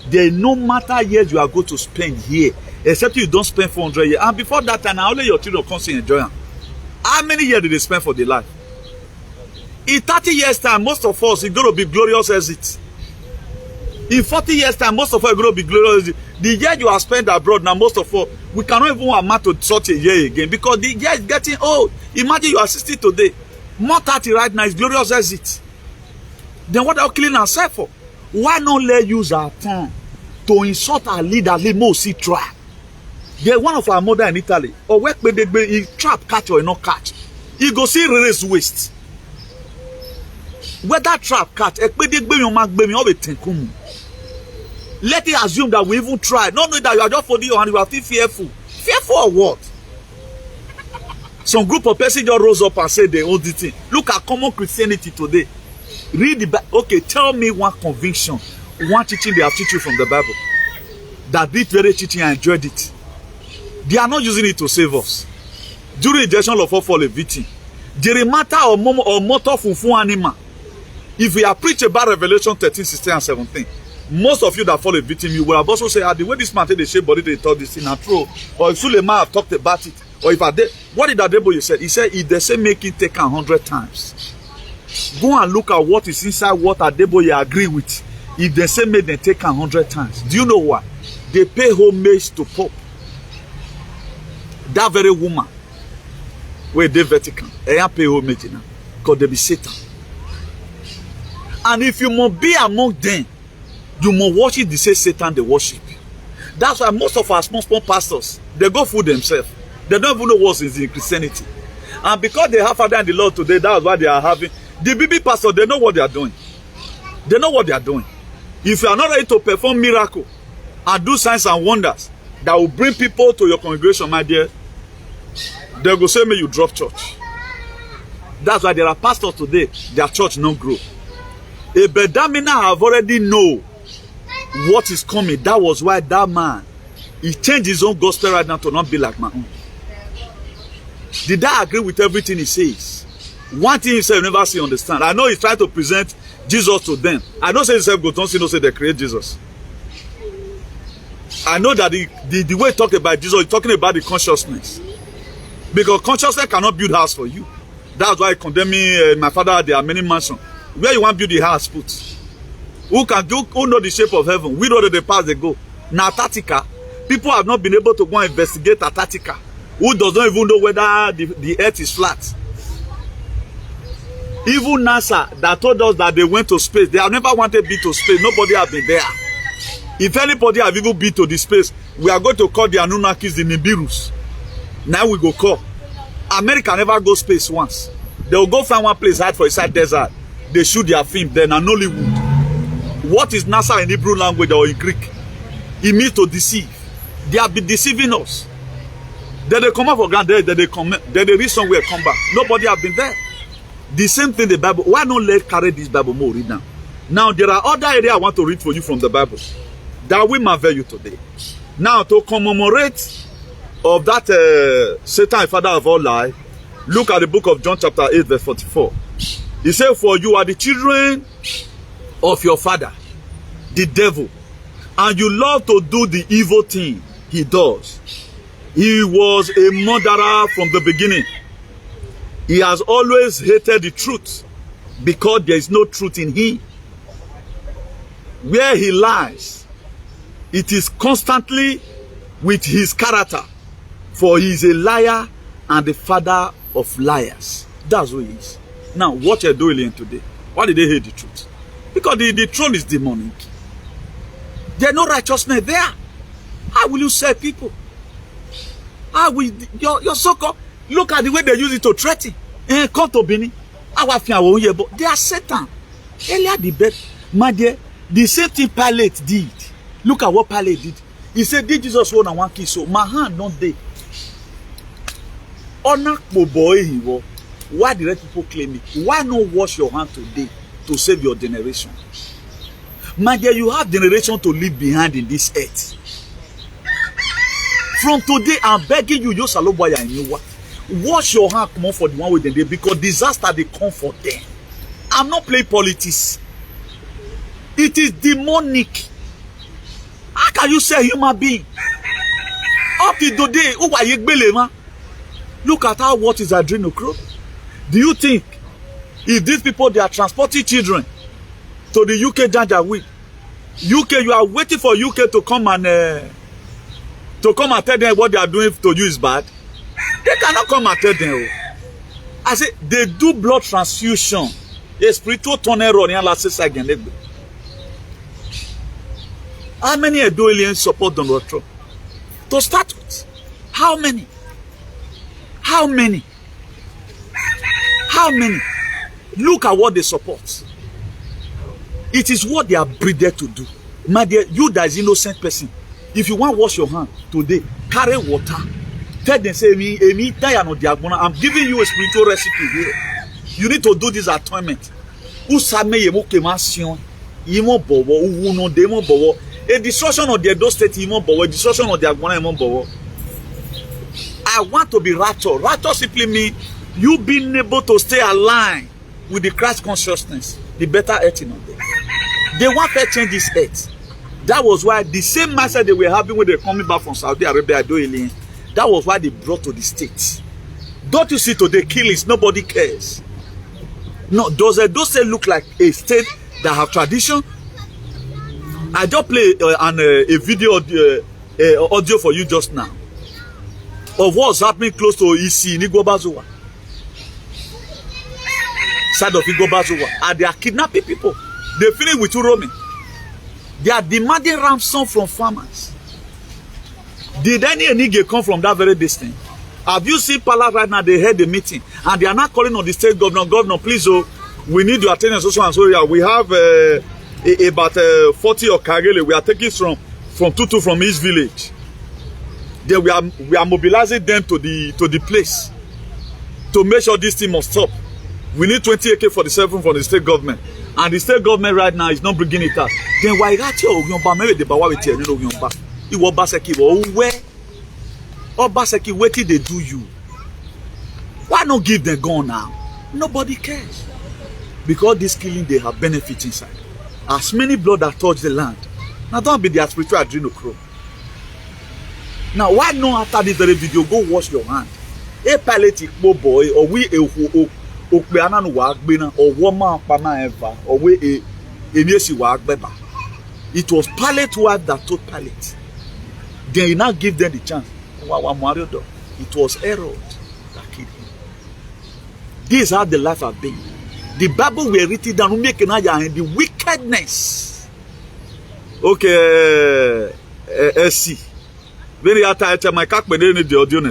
There no matter years you are going to spend here, except you don't spend 400 years. And before that time, only your children come to enjoy them. How many years did they spend for their life? In 30 years' time, most of us is going to be glorious exit. In 40 years' time, most of us are going to be glorious exit. The year you have spent abroad, now most of us, we cannot even amount to such a year again because the year is getting old. Imagine you are 60 today. More 30 right now is glorious exit. Then what are you killing ourselves for? Why not let use our tongue to insult our leader, see try? There's one of our mother in Italy, or where he trap catch or not catch. He go see raise waste. Whether trap catch, let it assume that we even try. Not knowing that you are just for the and you are still fearful. Fearful of what? Some group of persons just rose up and said they own the thing. Look at common Christianity today. Read the Bible. Okay, tell me one conviction, one teaching they have teach you from the Bible. That this very teaching I enjoyed it. They are not using it to save us. During injection of all a victim. The matter or motor funfun animal. If we are preach about Revelation 13, 16, and 17, most of you that fall a victim, you will have also say, the way this man take the shape body, they thought this thing are true. Or if Suleiman have talked about it. Or if I did, what did Adeboye say? He said, if they say make it take 100 times. Go and look at what is inside what Adeboye agree with. If they say make them take 100 times. Do you know why? They pay homage to PROPH. That very woman, where they Vatican, they pay homage now. Because they be Satan. And if you must be among them, you must worship the same Satan they worship. That's why most of our small pastors, they go fool themselves. They don't even know what is in Christianity. And because they have Father and the Lord today, that's why they are having. The BB pastors, they know what they are doing. They know what they are doing. If you are not ready to perform miracles and do signs and wonders that will bring people to your congregation, my dear, they will say, may you drop church. That's why there are pastors today, their church not grow. A Bedamina have already know what is coming. That was why that man, he changed his own gospel right now to not be like my own. Did I agree with everything he says? One thing he said, never see understand. I know he's trying to present Jesus to them. I don't say himself go, don't see, no say they create Jesus. I know that the way he talk about Jesus, he's talking about the consciousness. Because consciousness cannot build house for you. That's why condemning my father, there are many mansions. Where you want to build the house, put? Who know the shape of heaven? We know that the path they go. Now, Antarctica, people have not been able to go and investigate Antarctica. Who does not even know whether the earth is flat. Even NASA that told us that they went to space, they have never wanted to be to space. Nobody has been there. If anybody have even been to the space, we are going to call the Anunnakis the Nibiru's. Now we go call. America never go space once. They will go find one place hide for inside desert. They shoot their film then and Nollywood. What is NASA in Hebrew language or in Greek? It means to deceive. They have been deceiving us. Then they come up for granted, then they reach somewhere, come back. Nobody have been there. The same thing the Bible. Why not let carry this Bible more read now? Now there are other areas I want to read for you from the Bible that will marvel you today. Now to commemorate of that Satan, father of all lies, look at the book of John chapter 8 verse 44. He said, for you are the children of your father, the devil, and you love to do the evil thing he does. He was a murderer from the beginning. He has always hated the truth because there is no truth in him. Where he lies, it is constantly with his character, for he is a liar and the father of liars. That's who he is. Now, what you're doing today, why did they hate the truth? Because the throne is demonic. There's no righteousness there. How will you serve people? How will your so-called, look at the way they use it to threaten. Come to Benin. They are Satan. Earlier the bed, my dear, the same thing Pilate did. Look at what Pilate did. He said, did Jesus want one kiss? So my hand not there. Honor boy he was. Why the rest people claim it? Why not wash your hand today to save your generation? My dear, you have generation to leave behind in this earth. From today, I'm begging you, just Saloboya and you wash your hand, come on, for the one with the day, because disaster they come for them. I'm not playing politics. It is demonic. How can you say human being? Up to today, look at how what is adrenochrome. Do you think if these people they are transporting children to the UK Janjaweed, UK, you are waiting for UK to come and tell them what they are doing to you is bad? They cannot come and tell them. I say they do blood transfusion. A spiritual tornado in last second. How many Edo aliens support Donald Trump? To start with, how many? How many? How many? Look at what they support. It is what they are breeded to do. My dear, you that is innocent person, if you want to wash your hand today, carry water. Tell them, say, I'm giving you a spiritual recipe here. You need to do this atonement. A destruction of the Edo State, a destruction of the Agbona. I want to be raptured. Rapture simply means you being able to stay aligned with the Christ consciousness, the better earth in there. They want to change this earth. That was why the same mindset they were having when they were coming back from Saudi Arabia, that was why they brought to the States. Don't you see today killings? Nobody cares. No, does Edo State look like a state that have tradition? I just play a video audio for you just now of what's happening close to EC in Igbobazuwa. Side of Igbobazuwa. And they are kidnapping people. They finish with roaming. They are demanding ransom from farmers. Did any Enige come from that very distance? Have you seen Palace right now? They had a meeting and they are not calling on the state governor. Governor, please, we need your attention. So we have about 40 or Kagele. We are taking from Tutu from each village. Then we are mobilizing them to the place to make sure this thing must stop. We need 20 AK-47 from the state government, and the state government right now is not bringing it out. Then why got you? Maybe the Bawa with you. You were Baseki. Where? Or Baseki, what did they do you? Why not give them gun now? Nobody cares. Because this killing, they have benefits inside. As many blood that touch the land. Now don't be their spiritual adrenochrome. Now why not after this very video, go wash your hand? A palliative boy, or we or woman ever, or we a beba. It was Pilate wife that told Pilate. Then he now give them the chance. It was Herod that killed him. This is how the life has been. The Bible were written down and the wickedness. Okay, see. Very hard my cat the audio.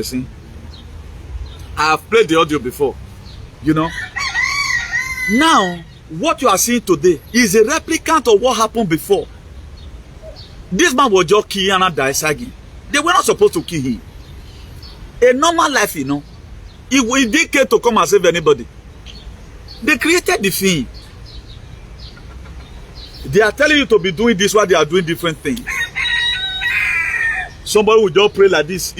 I have played the audio before. You know. Now, what you are seeing today is a replicant of what happened before. This man was just killing and die again. They were not supposed to kill him. A normal life, you know. He didn't care to come and save anybody. They created the thing. They are telling you to be doing this while they are doing different things. Somebody will just pray like this.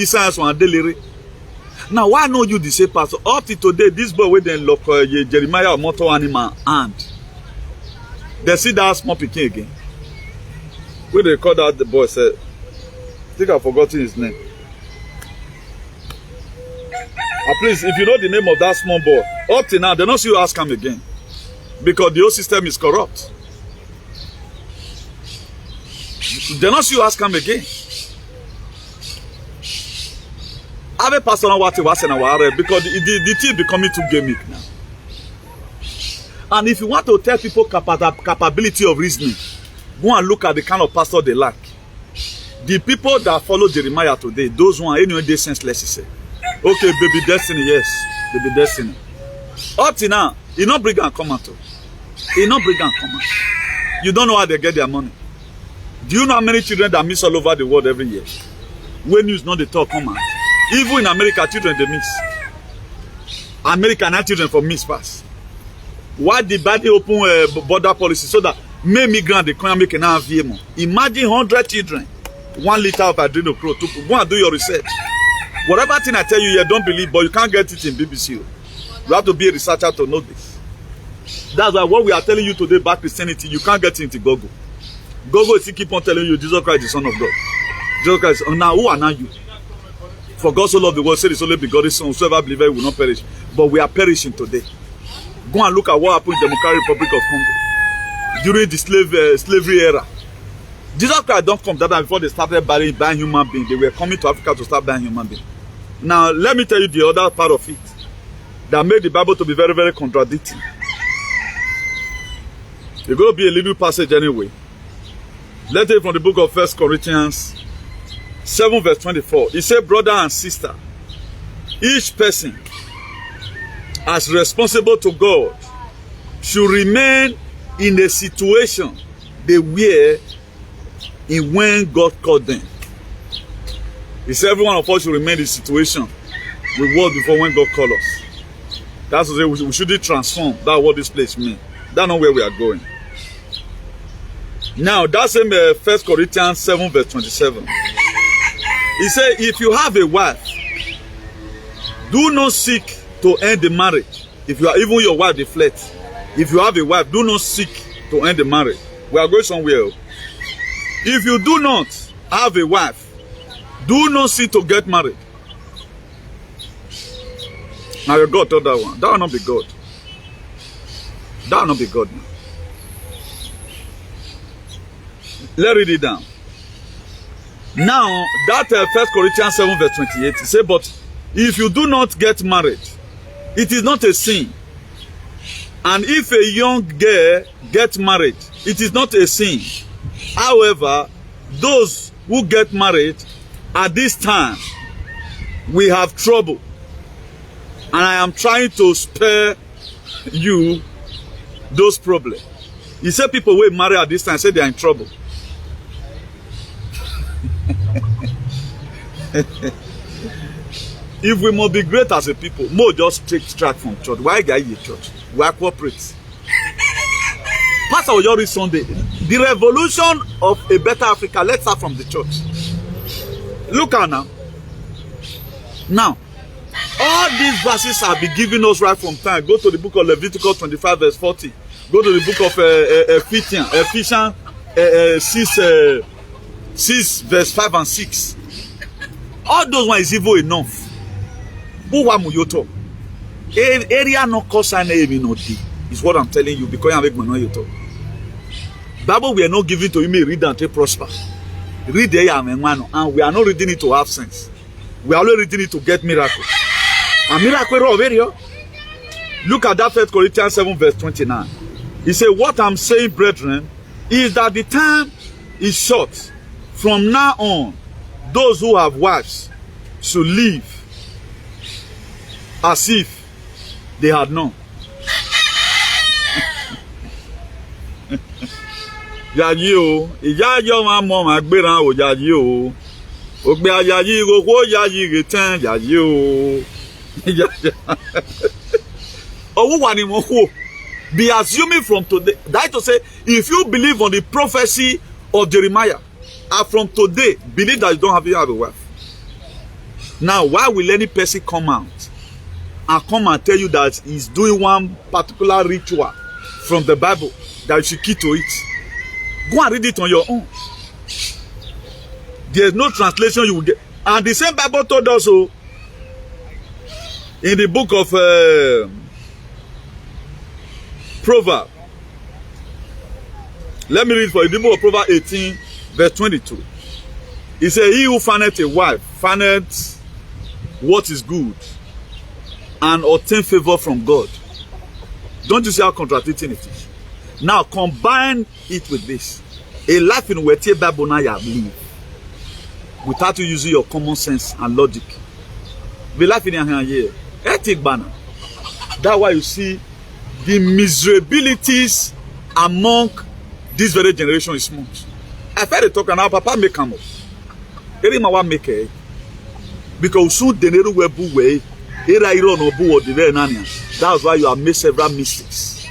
Now, why know you the same pastor? Up to today, this boy with the look Jeremiah or motor animal and they see that small pikin again. When they call that the boy said, I think I've forgotten his name. Please, if you know the name of that small boy, up to now, they don't see you ask him again. Because the whole system is corrupt. They don't see you ask him again. I have a personal what was in our because the thing becoming too gimmick now. And if you want to tell people capability of reasoning, go and look at the kind of pastor they lack. The people that follow Jeremiah today, those ones anyway they senseless. Say, okay, baby destiny, yes, baby destiny. Up to now, he not bring and come out. He not bring and come out. You don't know how they get their money. Do you know how many children that miss all over the world every year? When news not the talk come out. Even in America, children they miss. American children for miss pass. Why the body open border policy so that may migrant they come make an more. Imagine 100 children, 1 liter of adrenochrome. To go and do your research. Whatever thing I tell you, you don't believe, but you can't get it in BBC. You have to be a researcher to know this. That's why what we are telling you today about Christianity, you can't get it into Google. Google is still keep on telling you Jesus Christ is the Son of God. Jesus Christ. Now who are now you? For God so loved the world, said his only begotten Son, whosoever believeth will not perish. But we are perishing today. Go and look at what happened in the Democratic Republic of Congo during the slavery era. Jesus Christ don't come that before they started buying human beings. They were coming to Africa to start buying human beings. Now, let me tell you the other part of it that made the Bible to be very, very contradicting. It's going to be a little passage anyway. Let's take from the book of 1 Corinthians 7 verse 24. It says, brother and sister, each person as responsible to God should remain in a situation they were in when God called them. He said every one of us should remain in the situation we were before when God called us. That's to say we shouldn't transform. That's what this place means. That's not where we are going. Now, that's in 1 Corinthians 7 verse 27. He said, if you have a wife, do not seek to end the marriage. If you are even your wife, they flirt. If you have a wife, do not seek to end the marriage. We are going somewhere. If you do not have a wife, do not seek to get married. Now your God told that one. That will not be God. That will not be God now. Let's read it down. Now, that 1 Corinthians 7 verse 28, it says, but if you do not get married, it is not a sin. And if a young girl gets married, it is not a sin. However, those who get married at this time, we have trouble. And I am trying to spare you those problems. He said people who marry at this time say they are in trouble. If we must be great as a people, more just take track from church. Why get you church? Why cooperate? Pastor Oyori Sunday, the revolution of a better Africa, let's start from the church. Look at now. Now, all these verses have been given us right from time. Go to the book of Leviticus 25 verse 40. Go to the book of Ephesians 6 verse 5 and 6. All those ones is evil enough. Who muyoto? Area no cause and name no d is what I'm telling you because I make money yoto. Bible we are not giving to you may read and take prosper. Read there and we are not reading it to have sense. We are only reading it to get miracle. A miracle over. Look at that 1 Corinthians 7 verse 29. He said, what I'm saying, brethren, is that the time is short. From now on, those who have wives should live as if they had none. Yayi o, ìyá yo ma mo ma gbéra o yayi o. Ogbe ayayi gogo yayi retan yayi o. Owo wa ni mo ho. Be assuming from today. That to say, if you believe on the prophecy of Jeremiah, and from today, believe that you don't have a wife. Now, why will any person come out and come and tell you that he's doing one particular ritual from the Bible that you should key to it? Go and read it on your own. There's no translation you will get. And the same Bible told us so in the book of Proverbs. Let me read for you the book of Proverbs 18, verse 22. He said, he who findeth a wife findeth what is good and obtain favor from God. Don't you see how contradicting it is? Now combine it with this. A life in which Bible now you believe without you using your common sense and logic. Be life in your hand here. Ethic banner. That's why you see the miserabilities among this very generation is small. I've heard it talk and our papa make come up. Make it. Because soon the neru webu way. That's why you have made several mistakes.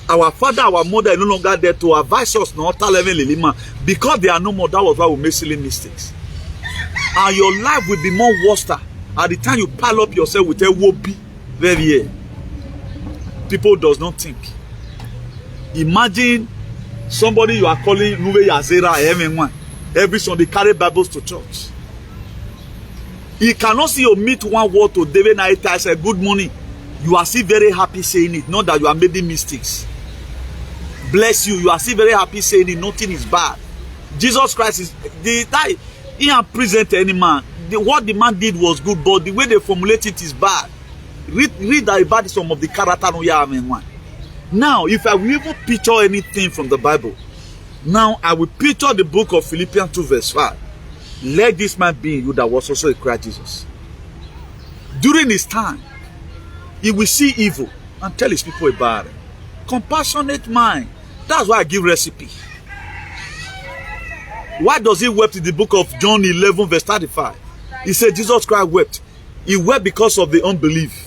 Our father, our mother are no longer there to advise us not to level lilima. Because they are no more, that was why we made silly mistakes. And your life will be more worse at the time you pile up yourself with a wobby. Very people does not think. Imagine somebody you are calling Nuwe Yazera everyone. Every Sunday carry Bibles to church. He cannot see you meet one word to David night and say good morning. You are still very happy saying it, not that you are making mistakes. Bless you. You are still very happy saying it. Nothing is bad. Jesus Christ is the guy. He can't present any man. What the man did was good, but the way they formulate it is bad. Read about some of the character no ya one. Now, if I will even picture anything from the Bible, now I will picture the book of Philippians 2 verse 5. Let this man be in you that was also a Christ Jesus. During his time, he will see evil and tell his people about it. Compassionate mind. That's why I give recipe. Why does he wept in the book of John 11 verse 35? He said Jesus Christ wept. He wept because of the unbelief.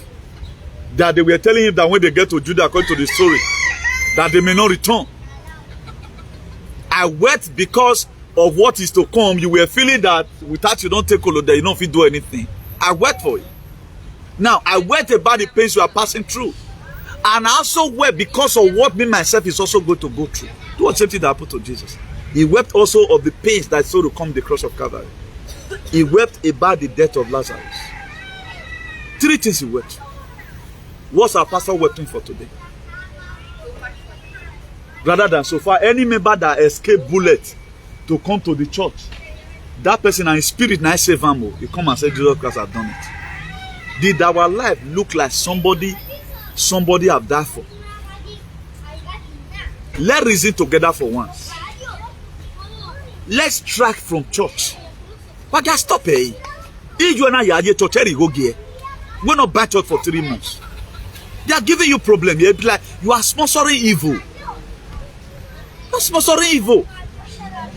That they were telling him that when they get to Judah, according to the story, that they may not return. I wept because of what is to come. You were feeling that without you don't take hold of that, you don't do anything. I wept for you. Now, I wept about the pains you are passing through. And I also wept because of what me myself is also going to go through. Do what same thing that happened to Jesus. He wept also of the pains that so to come the cross of Calvary. He wept about the death of Lazarus. 3 things he wept. What's our pastor weeping for today? Rather than so far, any member that escaped bullet to come to the church, that person and his spirit now say Vamo, he come and say Jesus Christ have done it. Did our life look like somebody have died for? Let's reason together for once. Let's track from church. But just stop it. If you and I are here to church, go get. We're not back church for 3 months. They are giving you problem. You'll be like, you are sponsoring evil. You're sponsoring evil.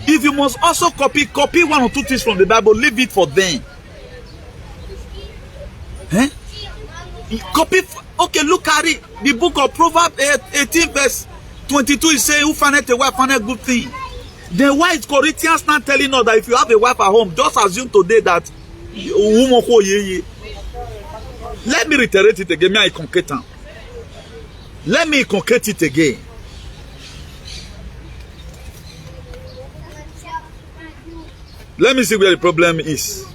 If you must also copy 1 or 2 things from the Bible, leave it for them. Eh? Copy. Okay, look at it. The book of Proverbs 18 verse 22 is saying, who findeth a wife findeth a good thing. Then why is Corinthians not telling us that if you have a wife at home, just assume today that let me reiterate it again. Let me concrete it again. Let me see where the problem is.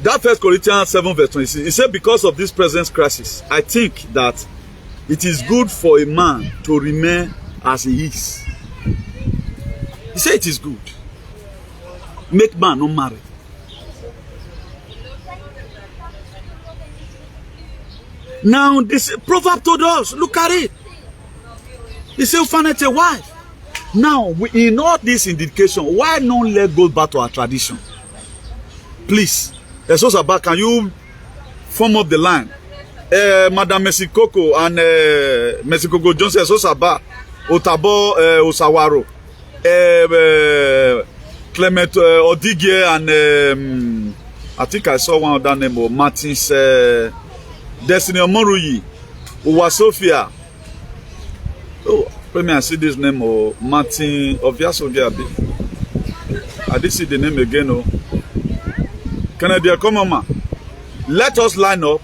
That 1 Corinthians 7 verse 26, it said, because of this present crisis, I think that it is good for a man to remain as he is. He said it is good. Make man not marry. Now this proverb told us, look at it. He said, find a wife. Now, in all this indication, why not let go back to our tradition? Please, Esosa, can you form up the line? Madam Mesikoko and Mesikoko Johnson, Esosa, Otabo Osawaro, Clement Odigie, and I think I saw one of that name, Martins, Destiny Omoruyi, Uwa Sophia. Oh, Let me see this name, Martin Oviasoge Abi. I did see the name again, Kennedy, come on, man. Let us line up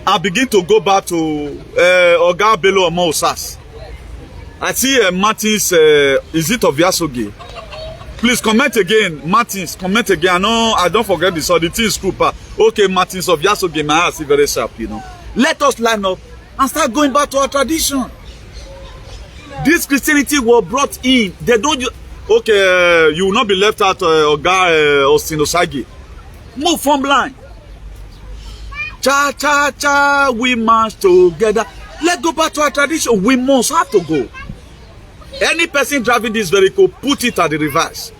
and begin to go back to Oga Bello Mosas. I see Martins, is it Oviasoge? Please comment again, Martins, comment again. No, I don't forget this, or the team scooper. Okay, Martins Oviasoge, my ass is very sharp, you know. Let us line up and start going back to our tradition. This Christianity was brought in. They don't. Okay, you will not be left out, Oga Austin Osagi. Move from line. Cha cha cha, we march together. Let's go back to our tradition. We must have to go. Any person driving this vehicle, put it at the reverse.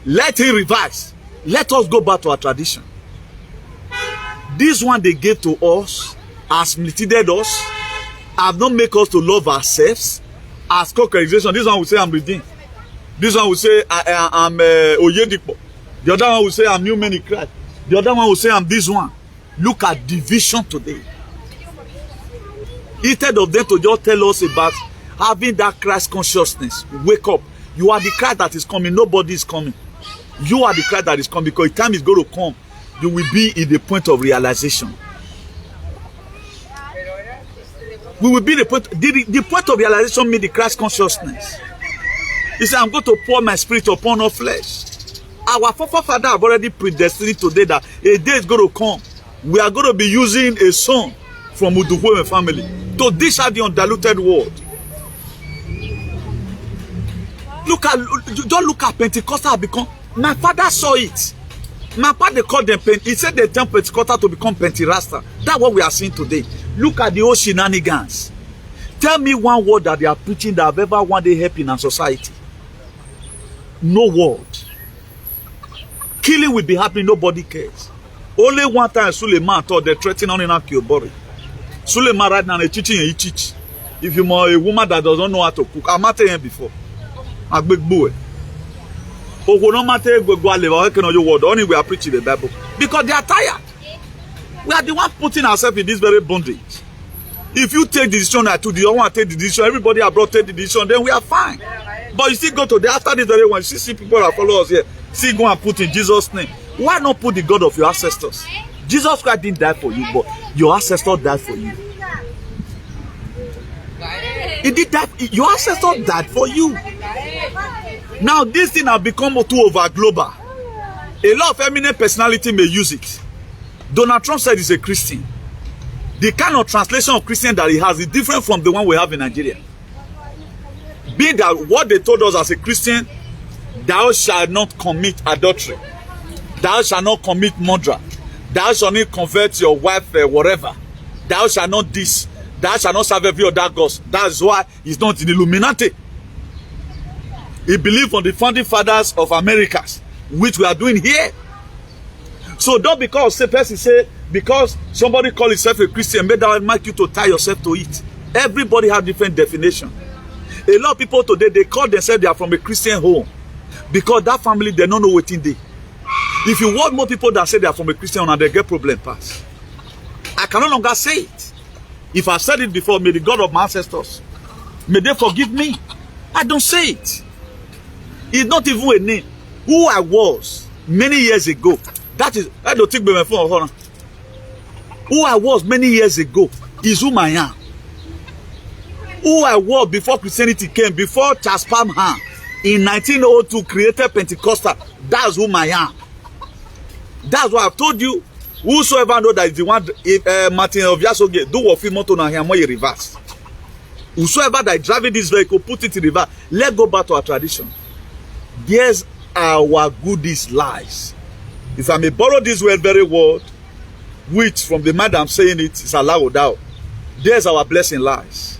Let it reverse. Let us go back to our tradition. This one they gave to us, has mitigated us, have not make us to love ourselves, as co-creation. This one will say I'm redeemed. This one will say I'm Oyedipo. The other one will say I'm new man in Christ. The other one will say I'm this one. Look at division today. Instead of them to just tell us about having that Christ consciousness, wake up. You are the Christ that is coming. Nobody is coming. You are the Christ that is coming, because the time is going to come. You will be in the point of realization. We will be the point of realization means the Christ consciousness. He said, I'm going to pour my spirit upon all flesh. Our forefathers have already predestined today that a day is going to come. We are going to be using a son from Uduhueme family to dish out the undiluted word. Don't look at Pentecostal become. My father saw it. My father called them he said they turn Pentecostal to become Pentirasta. That's what we are seeing today. Look at the old shenanigans. Tell me one word that they are preaching that have ever one day helped in our society. No word. Killing will be happening, nobody cares. Only one time Suleiman thought they're threatening on in Akiobori. Suleiman right now is teaching and he teach. If you're a woman that doesn't know how to cook, I met him before. A big boy. But we don't matter if we go on your word, only we are preaching the Bible. Because they are tired. We are the one putting ourselves in this very bondage. If you take the decision, I told you, don't want to take the decision, everybody abroad take the decision, then we are fine. But you still go to the after this very one, you see people that follow us here, see go and put in Jesus' name. Why not put the God of your ancestors? Jesus Christ didn't die for you, but your ancestor died for you. He did that. Your ancestor died for you. Now this thing has become too over global. A lot of eminent personality may use it. Donald Trump said he's a Christian. The kind of translation of Christian that he has is different from the one we have in Nigeria. Being that what they told us as a Christian, thou shalt not commit adultery. Thou shalt not commit murder. Thou shalt not convert your wife, whatever. Thou shalt not this. Thou shalt not serve every other gods. That's why he's not in the Illuminati. He believed on the founding fathers of Americas, which we are doing here. So don't because a person say, because somebody call himself a Christian, may that make you to tie yourself to it. Everybody have different definition. A lot of people today, they call themselves they are from a Christian home. Because that family, they don't know what in they. If you want more people that say they are from a Christian home, and they get problem pass. I can no longer say it. If I said it before, may the God of my ancestors, may they forgive me. I don't say it. It's not even a name. Who I was many years ago. That is, I don't think my phone. Who I was many years ago is whom I am. Who I was before Christianity came, before Charles Palmer in 1902 created Pentecostal. That's whom I am. That's why I've told you. Whosoever know that is the one, Martin Oviasoge, do what moto na him you reverse. Whosoever that is driving this vehicle, put it in reverse. Let's go back to our tradition. There's our goodies lies. If I may borrow this word, very word, which from the man I'm saying it is allowed out. There's our blessing lies.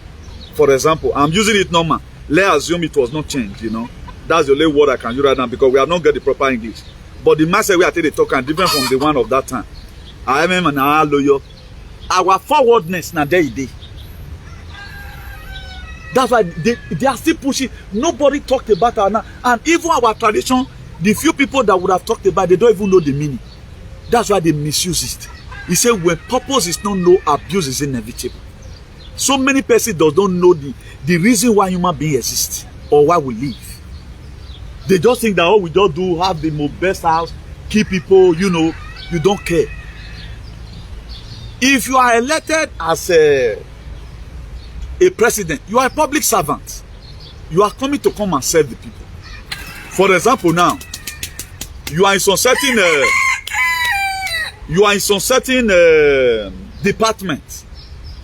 For example, I'm using it normal. Let's assume it was not changed, you know. That's the only word I can use right now because we have not got the proper English. But the master we are taking talk and different from the one of that time. I am an loyal. Our forwardness now day. That's why they are still pushing. Nobody talked about our now. And even our tradition, the few people that would have talked about, they don't even know the meaning. That's why they misuse it. He said, when purpose is not known, abuse is inevitable. So many persons don't know the reason why human beings exist or why we live. They just think that all we just do, have the most best house, keep people, you know, you don't care. If you are elected as a president, you are a public servant. You are coming to come and serve the people. For example, now, you are in some certain department,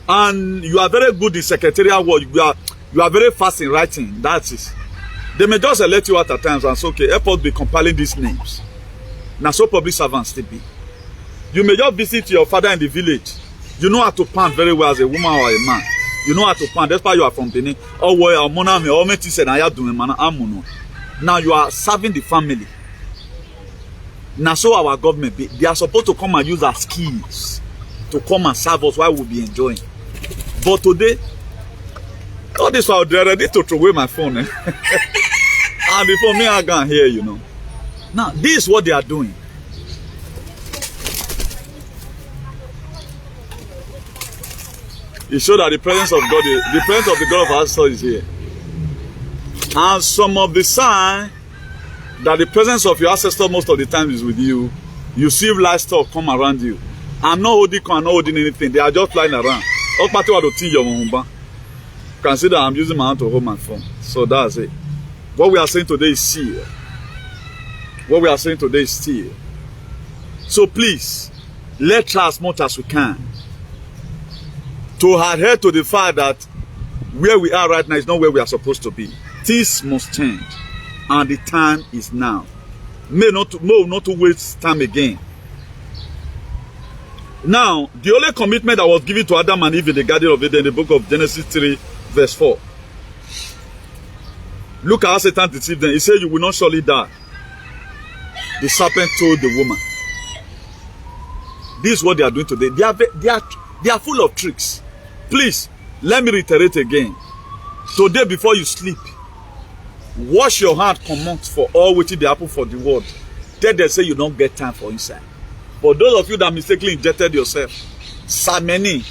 and you are very good in secretarial work. You are very fast in writing. That's it. They may just elect you at times and say, okay, help us be compiling these names. Now, so public servants they be. You may just visit your father in the village. You know how to pound very well as a woman or a man. You know how to pound. That's why you are from Benin. Oh, well, now you are serving the family. Now, so our government, they are supposed to come and use our skills to come and serve us while we'll be enjoying. But today, all this while they're ready to throw away my phone. And before me, I can't hear, you know. Now, this is what they are doing. It shows that the presence of God, the presence of the God of our ancestors is here. And some of the sign that the presence of your ancestor most of the time is with you. You see livestock come around you. I'm not holding anything. They are just flying around. Consider I'm using my hand to hold my phone. So that's it. What we are saying today is still. What we are saying today is still. So please, let's try as much as we can to adhere to the fact that where we are right now is not where we are supposed to be. Things must change. And the time is now. Not to waste time again. Now, the only commitment that was given to Adam and Eve in the Garden of Eden in the book of Genesis 3, verse 4. Look at how Satan deceived them. He said, you will not surely die. The serpent told the woman. This is what they are doing today. They are full of tricks. Please, let me reiterate again. Today, before you sleep, wash your hand, command for all which they happen for the world. Then they say you don't get time for inside. But those of you that mistakenly injected yourself, Sameni,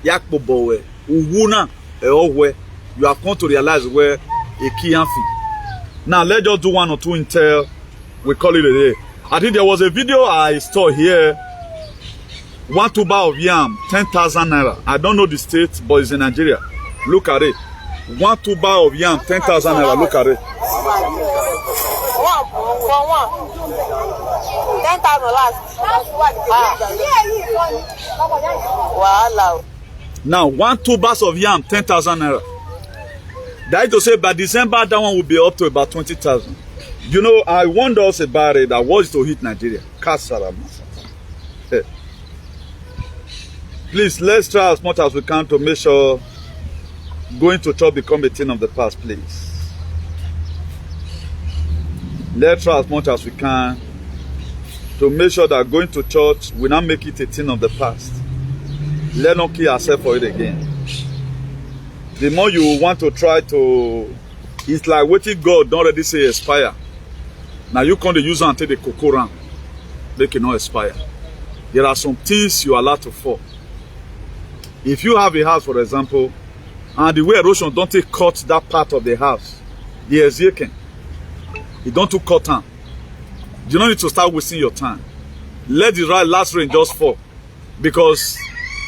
Yakbobowe, Uwuna, Eowe, you have come to realize where a key and fee. Now let's just do one or two intel. We call it a day. I think there was a video I saw here. 1 tuber of yam, 10,000 naira. I don't know the state, but it's in Nigeria. Look at it. 1 tuber of yam, 10,000 naira. Look at it. 10,000 last. Wow. Now, 1 tuber of yam, 10,000 naira. That is to say, by December, that one will be up to about 20,000. You know, I warned us about it that was to hit Nigeria. Hey. Please, let's try as much as we can to make sure going to church become a thing of the past, please. Let's try as much as we can to make sure that going to church will not make it a thing of the past. Let's not kill ourselves for it again. The more you want to try to, it's like waiting God don't already say expire. Now you can't use it until the cocoa round. They cannot expire. There are some things you are allowed to fall. If you have a house, for example, and the way erosion don't take cut that part of the house, the Ezekiel, you don't to cut down. You don't need to start wasting your time. Let the last rain just fall, because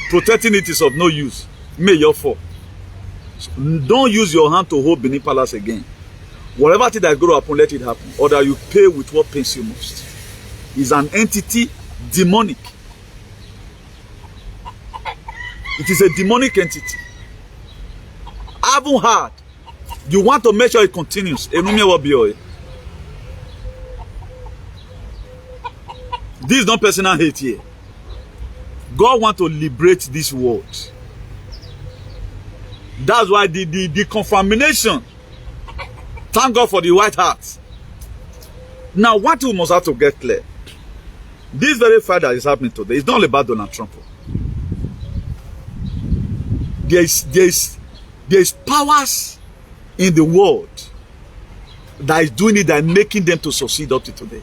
protecting it is of no use. May your fall. So don't use your hand to hold Benin Palace again. Whatever thing that is going to happen, let it happen. Or that you pay with what pains you most. It's an entity, demonic. It is a demonic entity. I haven't heard. You want to make sure it continues. This is not personal hate here. God wants to liberate this world. That's why the confirmation. Thank God for the white heart. Now, what we must have to get clear. This very fight that is happening today is not only about Donald Trump. There is powers in the world that is doing it, that is making them to succeed up to today.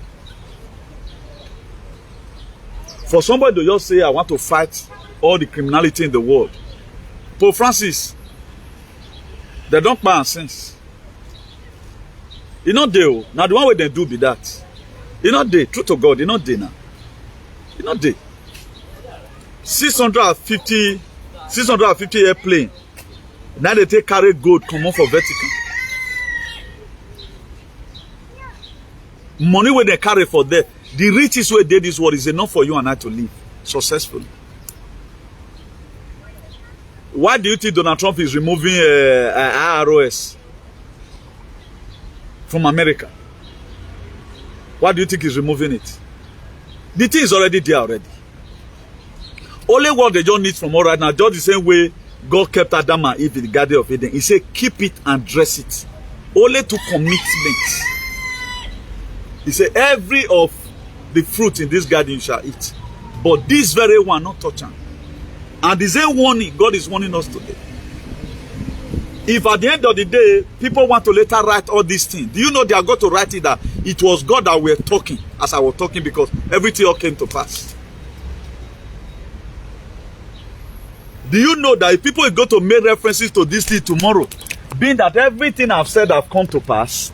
For somebody to just say, I want to fight all the criminality in the world. Pope Francis, they don't buy sense. You know they now the one way they do be that. You know they, true to God, you know they now. You know they. 650 airplane. Now they take carry gold, come on for Vatican. Money where they carry for there. The richest way they did this world is enough for you and I to live successfully. Why do you think Donald Trump is removing IRS from America? Why do you think he's removing it? The thing is already there already. Only what they just need from all right now, just the same way God kept Adam and Eve in the Garden of Eden. He said, keep it and dress it. Only to commitment. He said, every of the fruit in this garden you shall eat. But this very one, not touch them. And the same warning, God is warning us today. If at the end of the day, people want to later write all these things, do you know they are going to write it that it was God that were talking as I was talking because everything all came to pass? Do you know that if people go to make references to this thing tomorrow, being that everything I've said have come to pass,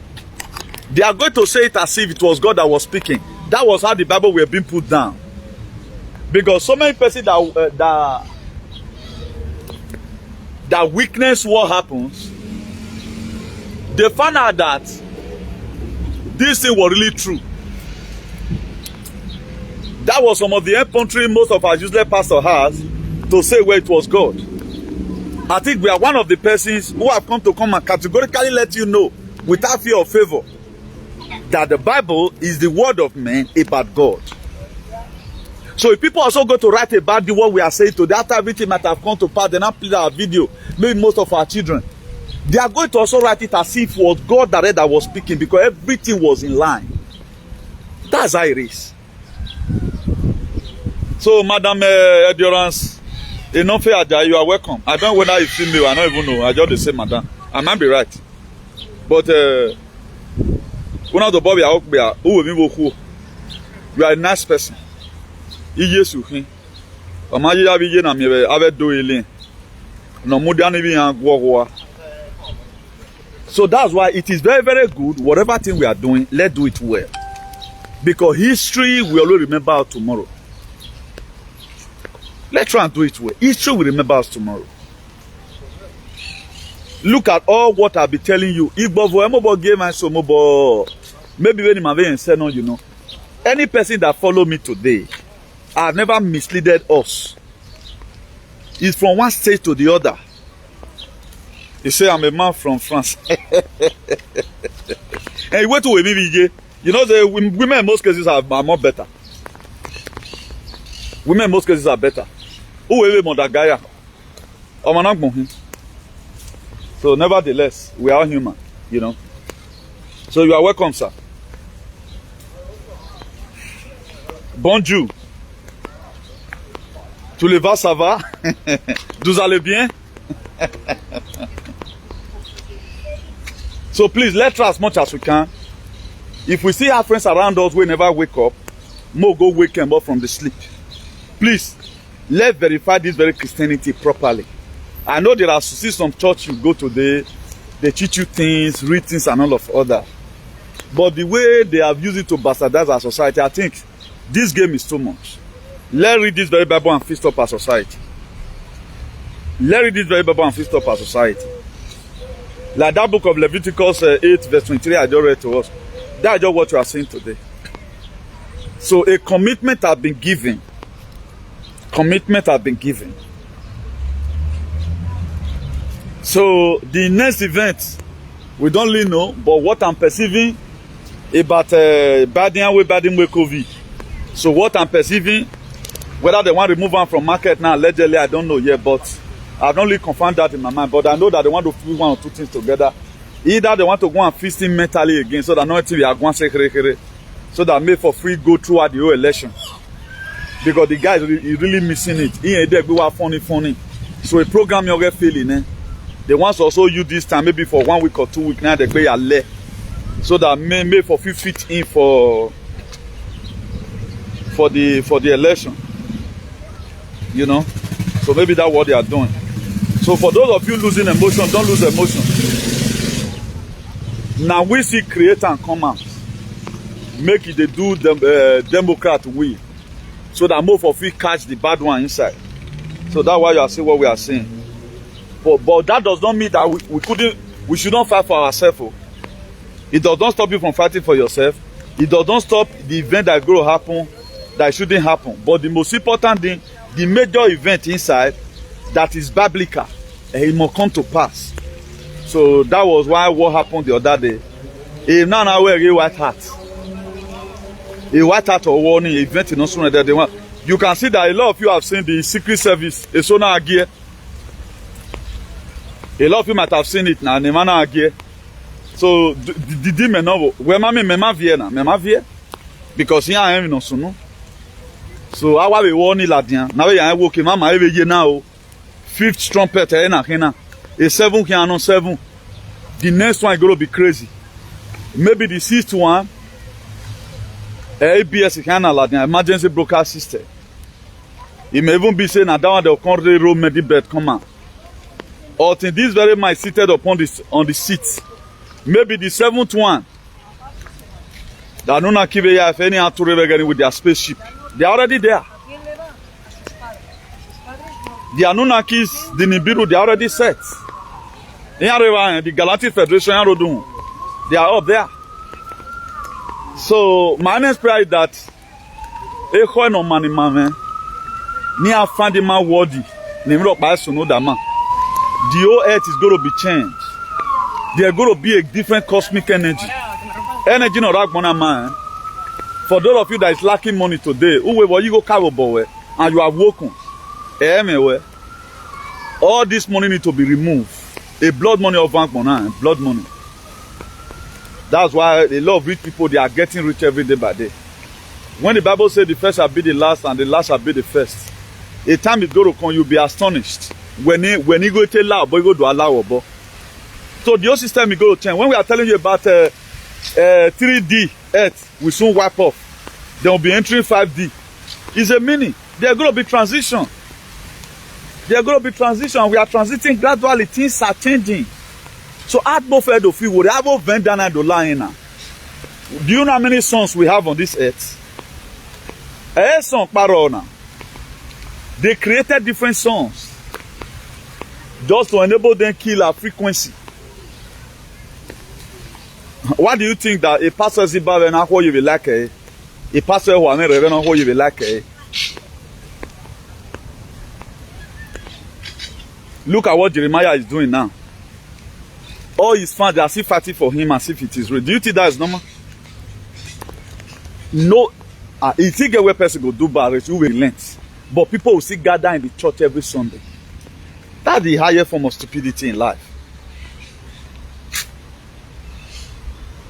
they are going to say it as if it was God that was speaking. That was how the Bible were being put down. Because so many persons that witness what happens, they found out that this thing was really true. That was some of the infantry most of our useless pastor has to say where it was God. I think we are one of the persons who have come and categorically let you know, without fear or favor, that the Bible is the word of man about God. So if people also go to write about the word we are saying today, after everything might have come to pass, they now play our video, maybe most of our children, they are going to also write it as if it was God that was speaking because everything was in line. That's how it is. So, Madam Endurance, you are welcome. I don't know whether you see me, I don't even know. I just say, Madam. I might be right. But, one of the Bobby, you are a nice person. So that's why it is very, very good. Whatever thing we are doing, let's do it well. Because history will always remember us tomorrow. Let's try and do it well. History will remember us tomorrow. Look at all what I'll be telling you. Maybe when you say no, you know. Any person that follow me today, I've never misled us. It's from one state to the other. You say I'm a man from France. And you went to me, you know the women in most cases are more better. Women in most cases are better. So nevertheless, we are human, you know. So you are welcome, sir. Bonjour. Tous les vas, ça va? Vous allez bien? So please, let's try as much as we can. If we see our friends around us, we never wake up, more go wake them up from the sleep. Please, let's verify this very Christianity properly. I know there are some church you go to, they teach you things, read things and all of other. But the way they have used it to bastardize our society, I think this game is too much. Let's read this very Bible and fix up our society. Let's read this very Bible and fix up our society. Like that book of Leviticus 8 verse 23 I just read to us. That's just what you are saying today. So a commitment has been given. Commitment has been given. So the next event, we don't really know, but what I'm perceiving about badding with COVID. So what I'm perceiving, whether they want to remove them from market now, allegedly, I don't know yet, but I've not really confirmed that in my mind. But I know that they want to put one or two things together. Either they want to go and feast him mentally again, so that nothing we are going to so that may for free go throughout the whole election. Because the guy is really missing it. He ain't there, go funny. So a program you're feeling, eh? They want to also use this time, maybe for 1 week or 2 weeks now, they pay a lay. So that may for 50 feet in for for the election. You know, so maybe that's what they are doing. So for those of you losing emotion, don't lose emotion. Now we see create and come out, make it they do the Democrat will, so that more of you catch the bad one inside. So that's why you are seeing what we are saying. But that does not mean that we should not fight for ourselves. Oh. It does not stop you from fighting for yourself. It does not stop the event that will happen that shouldn't happen. But the most important thing, the major event inside that is biblical, it must come to pass. So that was why what happened the other day. A now wear a white hat. A white hat or warning event in Australia that they want. You can see that a lot of you have seen the Secret Service. A sonar gear. A lot of you might have seen it now. Nemana gear. So the demon no. Where mama vie because here I am in Osuno. So I will warn you ladian. Now we are working. Mama every year now. 5th trumpet hena. A 7 can announce 7. The next one is going to be crazy. Maybe the 6th one. ABS can ladian. Emergency broadcast system. It may even be saying that one they'll come to road medibed come out. Or till this very man seated upon this on the seat. Maybe the 7th one. That no keep if any to with their spaceship. They are already there. The Anunnakis, the Nibiru, they are already set. The Galactic Federation, they are up there. So my next prayer is that the whole earth is going to be changed. There's going to be a different cosmic energy. Energy no rag man. For those of you that is lacking money today, you go carry boy and you are woken. All this money need to be removed. A blood money of bank money, blood money. That's why a lot of rich people they are getting rich every day by day. When the Bible says the first shall be the last and the last shall be the first, a time is going to come, you'll be astonished. When he go to allow, boy go to allow. So the whole system is going to change. When we are telling you about 3D Earth, we soon wipe off. They will be entering 5D. It's a meaning. There are going to be transition. There are going to be transition. We are transiting gradually. Things are changing. So at both head of you, we have a vendor and dollar. Do you know how many sons we have on this earth? A song parona. They created different songs just to enable them kill our frequency. Why do you think that a pastor is about and how you will like it? A pastor who never know how you will like it. Look at what Jeremiah is doing now. All his fans they are still fighting for him as if it is real. Do you think that is normal? No. You think a person go do bad, you will relent. But people will still gather in the church every Sunday. That's the higher form of stupidity in life.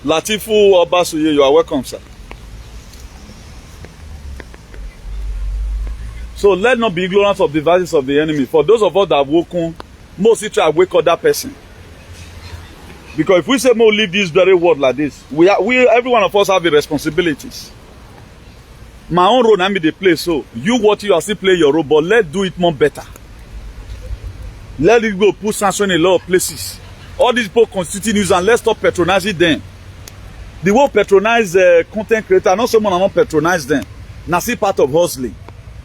Latifu Obasuye, you are welcome, sir. So let not be ignorant of the devices of the enemy. For those of us that have woken, mostly try to wake up that person. Because if we say more leave this very world like this, every one of us have the responsibilities. My own role, I'm in the place. So you what you are still play your role, but let's do it more better. Let it go put sanction in a lot of places. All these people constitute news and let's stop patronizing them. The word patronize content creator, not someone not patronize them. Now see part of hustling.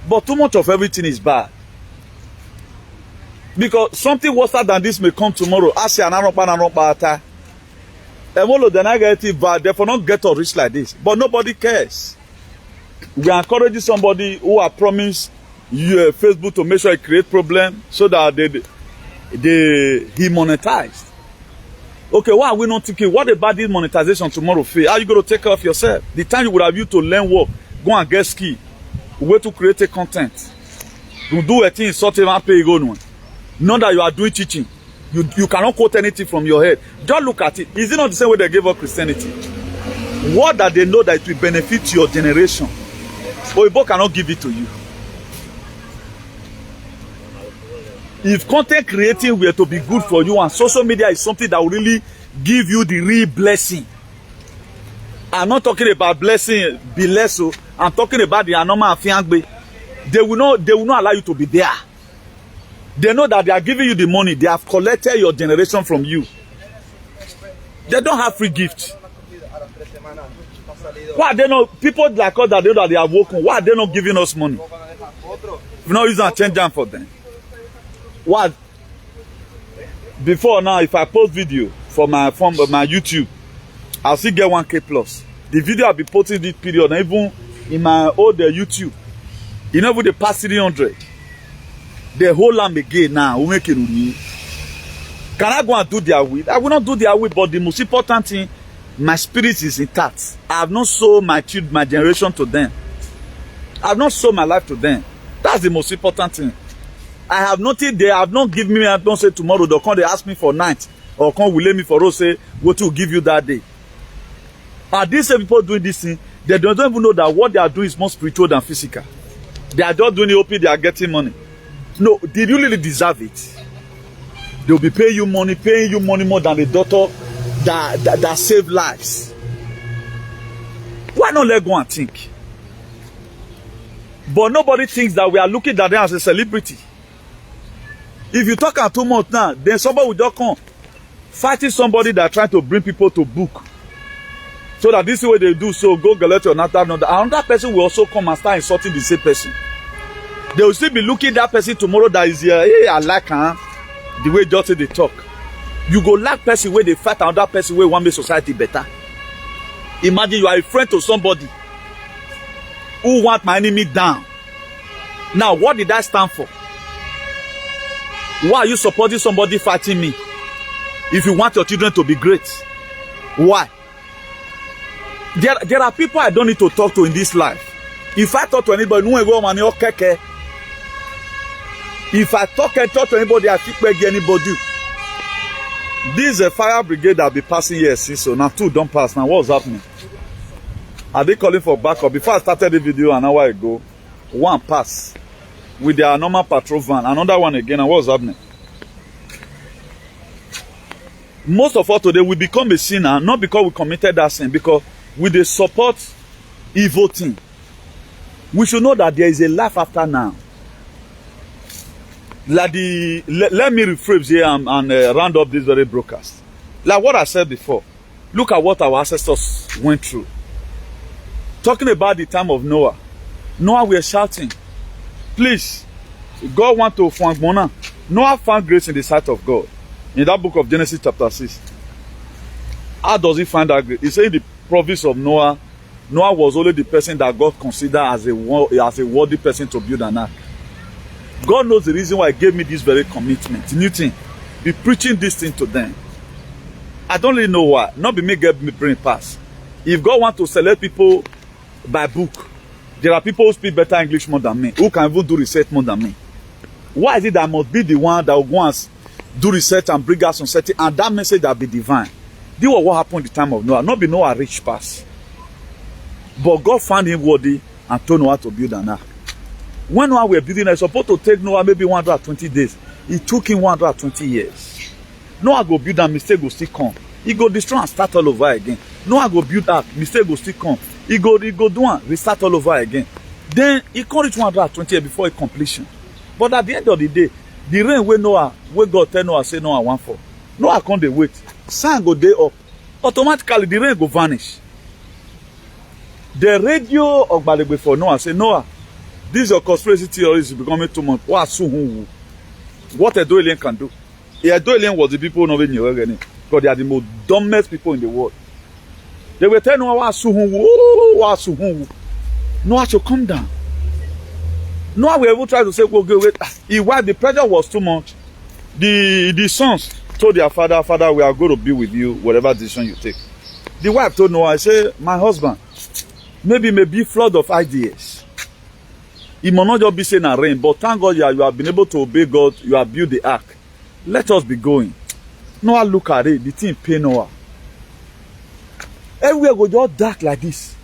But too much of everything is bad. Because something worse than this may come tomorrow. Ask you another and all of them I get it bad, therefore not get or rich like this. But nobody cares. We are encouraging somebody who are promised you Facebook to make sure it create problem so that he monetized. Okay, why are we not thinking? What about this monetization tomorrow? How are you going to take care of yourself? The time you would have used to learn work, go and get skill, way to create a content. You do a thing, sort of pay go on. Not that you are doing teaching. You cannot quote anything from your head. Just look at it. Is it not the same way they gave up Christianity? What that they know that it will benefit your generation? Oyibo cannot give it to you. If content creating were to be good for you and social media is something that will really give you the real blessing, I'm not talking about blessing, be less so. I'm talking about the Anoma and Fiangbe. They will not allow you to be there. They know that they are giving you the money. They have collected your generation from you. They don't have free gifts. Why are they not, people like us that they know that they are woken, why are they not giving us money? We're not using a change down for them. What? Before now, if I post video for my YouTube, I'll still get 1K plus. The video I'll be posting this period, and even in my old YouTube, you know, with the past 300, the whole lamb again now, we make it with me. Can I go and do their will? I will not do their will, but the most important thing, my spirit is intact. I have not sold my generation to them. I have not sold my life to them. That's the most important thing. I have nothing they have not given me. I don't say tomorrow they'll come, they ask me for night, or come will let me for us say what to give you that day. And these people doing this thing, they don't even know that what they are doing is more spiritual than physical. They are just doing the OP, they are getting money. No, did you really deserve it? They'll be paying you money more than the daughter that save lives. Why not let go and think? But nobody thinks that we are looking at them as a celebrity. If you talk too much now, then somebody will just come fighting somebody that trying to bring people to book. So that this is what they do, so go collect your another person will also come and start insulting the same person. They will still be looking at that person tomorrow that is here, hey, I like the way just they talk. You go like person where they fight another person where want make society better. Imagine you are a friend to somebody who want my enemy down. Now, what did that stand for? Why are you supporting somebody fighting me? If you want your children to be great. Why? There are people I don't need to talk to in this life. If I talk to anybody, if I talk and talk to anybody, I think anybody. This is a fire brigade that be passing here, see, so now 2 don't pass. Now what's happening? Are they calling for backup? Before I started the video an hour ago, 1 pass with their normal patrol van, another one again, and what's happening? Most of us today, we become a sinner, not because we committed that sin, because with the support evil thing. We should know that there is a life after now. Like let me rephrase here and round up this very broadcast. Like what I said before, look at what our ancestors went through. Talking about the time of Noah. Noah were shouting, please, God want to find Mona. Noah found grace in the sight of God. In that book of Genesis chapter 6. How does he find that grace? He said in the province of Noah, Noah was only the person that God considered as a worthy person to build an ark. God knows the reason why he gave me this very commitment. New thing. Be preaching this thing to them. I don't really know why. Not be me get me brain pass. If God wants to select people by book, there are people who speak better English more than me, who can even do research more than me. Why is it that I must be the one that will go and do research and bring us on setting, and that message that be divine? This was what happened in the time of Noah. Not be Noah rich pass. But God found him worthy and told Noah to build an ark. When Noah were building, it's supposed to take Noah maybe 120 days. It took him 120 years. Noah go build and mistake go still come. He go destroy and start all over again. Noah go build ark, mistake go still come. He go do and restart all over again. Then he can't reach 120 years before completion. But at the end of the day, the rain where God tell Noah say Noah want for. Noah can't dey wait. Sun go day up. Automatically the rain go vanish. The radio of Balebe for Noah say, Noah, this your conspiracy theory is becoming too much. What a alien can do. A alien was the people who never knew again. Because they are the most dumbest people in the world. They were telling Noah, Noah should come down. Noah will even try to say, go wait. While the pressure was too much, the sons told their father, Father, we are going to be with you, whatever decision you take. The wife told Noah, I say, my husband, maybe flood of ideas. It may not just be saying a rain, but thank God you have been able to obey God, you have built the ark. Let us be going. Noah look at it, the thing pay Noah. Everywhere go just dark like this.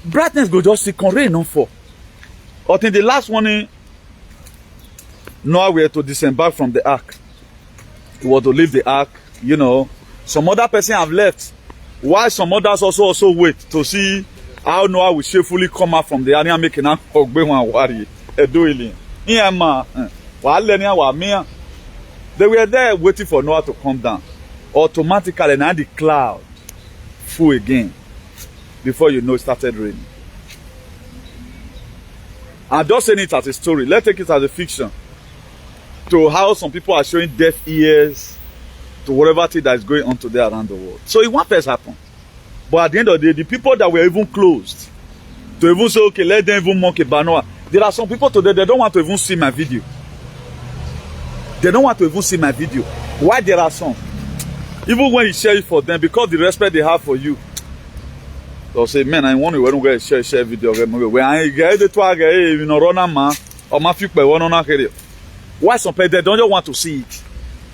Brightness go just see, can rain not fall. But in the last warning, Noah were to disembark from the ark. He was to leave the ark, you know. Some other person have left. Why some others also wait to see how Noah will safely come out from the area and make an worry. They were there waiting for Noah to come down. Automatically, now the cloud full again. Before you know, it started raining. I'm just saying it as a story. Let's take it as a fiction. To how some people are showing deaf ears to whatever thing that is going on today around the world. So it won't first happen. But at the end of the day, the people that were even closed to even say, okay, let them even mock about Noah. There are some people today, they don't want to even see my video. They don't want to even see my video. Why there are some? Even when you share it for them, because the respect they have for you, they'll say, man, I want to share video. Why some people, they don't just want to see it?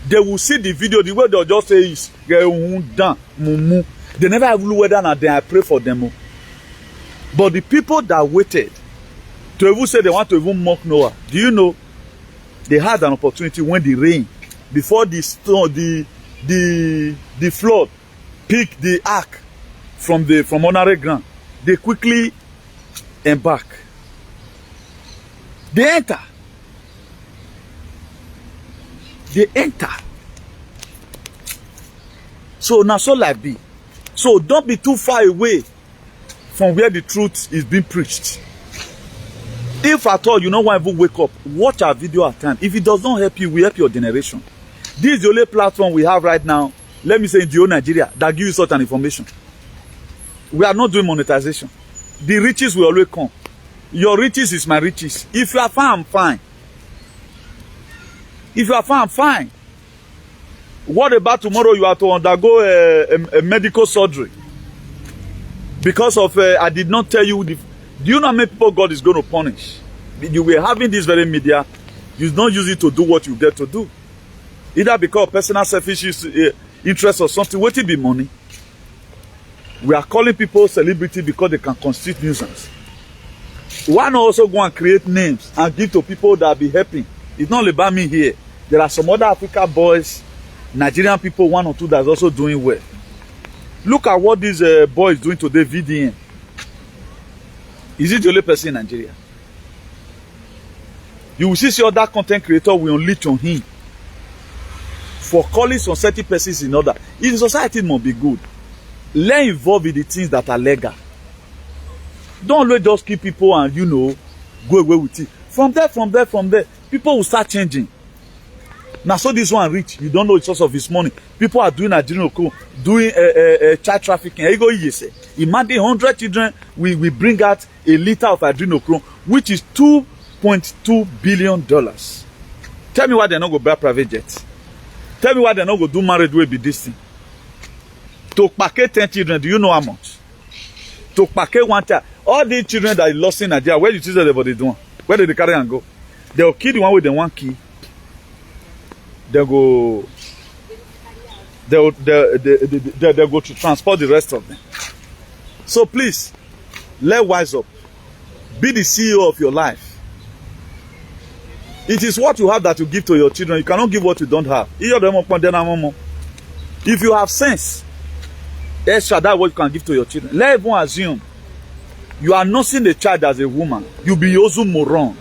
They will see the video, the way they'll just say is, they never have looked whether or I pray for them. But the people that waited to even say they want to even mock Noah, do you know, they had an opportunity when the rain, before the storm, the flood picked the ark from honorary ground, they quickly embark. They enter. They enter. So now so like be. So don't be too far away from where the truth is being preached. If at all you don't want to wake up, watch our video at time. If it does not help you, we help your generation. This is the only platform we have right now, let me say in the whole Nigeria, that gives you such an information. We are not doing monetization. The riches will always come. Your riches is my riches. If you are fine, I'm fine. If you are fine, I'm fine. What about tomorrow you have to undergo a medical surgery? Because of, I did not tell you, do you know how many people God is going to punish? You were having this very media, you don't use it to do what you dare to do. Either because of personal selfish interest or something, what it be money? We are calling people celebrity because they can constitute nuisance. Why not also go and create names and give to people that be helping? It's not about me here. There are some other African boys, Nigerian people, one or two that's also doing well. Look at what this boy is doing today, VDN. Is it the only person in Nigeria? You will see other content creator will unleash on him for calling some certain persons in order. In society, it must be good. Let involve in the things that are legal. Don't let just keep people and go away with it. From there, people will start changing. Now, so this one rich, you don't know the source of his money. People are doing doing child trafficking. Imagine 100 children, we bring out a liter of adrenochrome, which is $2.2 billion. Tell me why they're not going to buy private jets. Tell me why they're not going to do marriage will be this thing. To packet 10 children, do you know how much? To packet one child. All these children that are lost in Nigeria, where do you see everybody doing? Where do they carry and go? They'll kill the one with the one key. They'll go to transport the rest of them. So please, let wise up. Be the CEO of your life. It is what you have that you give to your children. You cannot give what you don't have. If you have sense, extra that what you can give to your children. Let everyone assume you are nursing a child as a woman. You be also moron.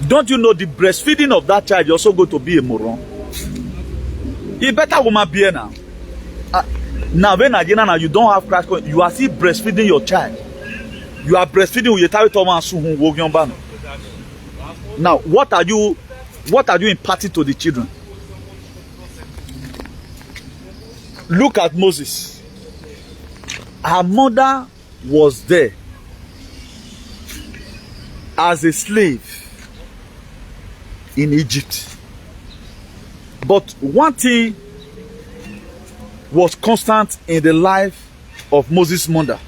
Don't you know the breastfeeding of that child is also going to be a moron? You better woman be now. Now when you don't have crash, you are still breastfeeding your child. You are breastfeeding with your child. Now what are you imparting to the children? Look at Moses. Her mother was there as a slave in Egypt. But one thing was constant in the life of Moses' mother.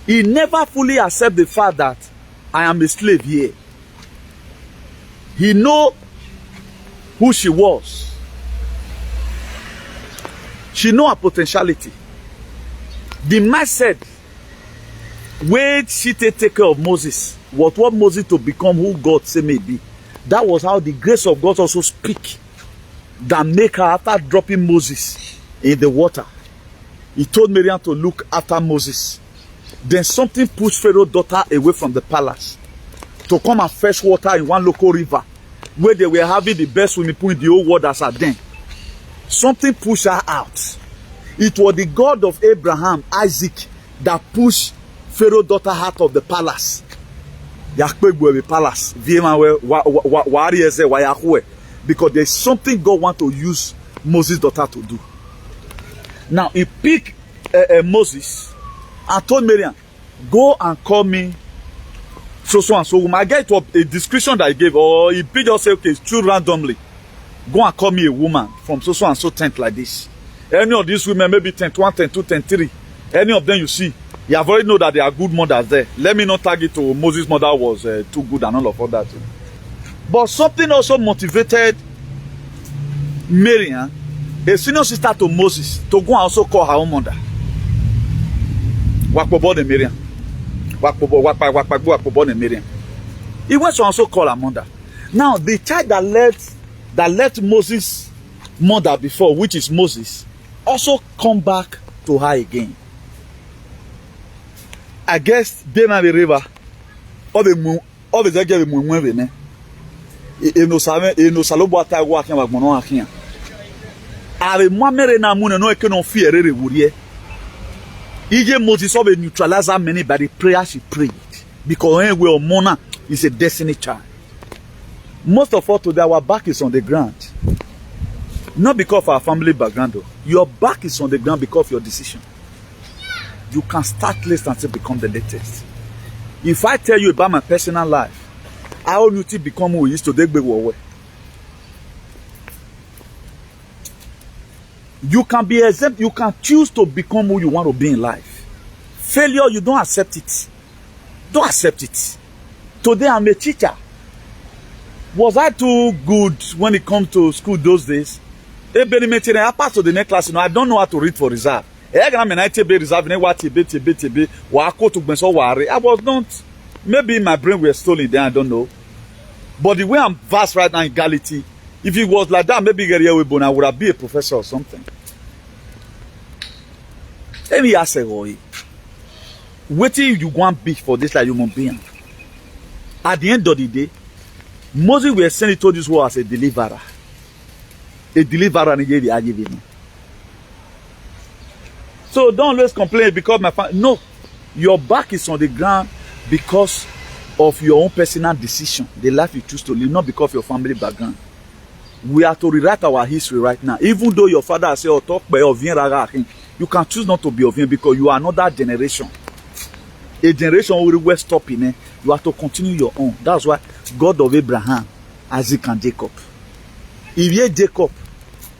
He never fully accepted the fact that I am a slave here. He know who she was. She know her potentiality. The mindset where she take care of Moses was what Moses to become who God say may be. That was how the grace of God also speak. That make her after dropping Moses in the water. He told Miriam to look after Moses. Then something pushed Pharaoh's daughter away from the palace to come and fetch water in one local river where they were having the best swimming pool in the whole world as at then. Something pushed her out. It was the God of Abraham, Isaac, that pushed Pharaoh's daughter out of the palace. Because there's something God wants to use Moses' daughter to do. Now he picked Moses and told Miriam, go and call me so and so woman. I get a description that he gave, or he just say, okay, choose randomly. Go and call me a woman from so and so tent like this. Any of these women, maybe tent 1, tent 2, tent 3. Any of them you see, you have already know that they are good mothers there. Let me not target to Moses' mother was too good and all of that. But something also motivated Miriam, a senior sister to Moses, to go and also call her own mother. Wakpobo de Miriam. Wakpobo de Miriam. He went to also call her mother. Now, the child that left Moses' mother before, which is Moses, also come back to her again. I guess they na the river. All the zege the mwe ne. E no salobo ata wo akin wagbono akin. Are mwamere na mu no eke no fear re wurie. Ije Moses of a neutralizer many by the prayer she prayed. Because anyway Mona is a destiny child. Most of us today, our back is on the ground. Not because of our family background. Though. Your back is on the ground because of your decision. You can start late and still become the latest. If I tell you about my personal life, I want you to become who you used to take away. You can be exempt. You can choose to become who you want to be in life. Failure, you don't accept it. Don't accept it. Today, I'm a teacher. Was I too good when it comes to school those days? I pass to the next class. I don't know how to read for reserve. I was not. Maybe my brain was stolen there. I don't know. But the way I'm vast right now in Galilee, if it was like that, maybe I would have been a professor or something. Let me ask you, what do you want to be for this like human being? At the end of the day, Moses was sent to this world as a deliverer. A deliverer and he gave him. So don't always complain because my family. No, your back is on the ground because of your own personal decision, the life you choose to live, not because of your family background. We are to rewrite our history right now. Even though your father said, "Oh, talk by Ovien," you can choose not to be Ovien because you are another generation. A generation will stop in it. You have to continue your own. That's why God of Abraham, Isaac, and Jacob. If you Jacob,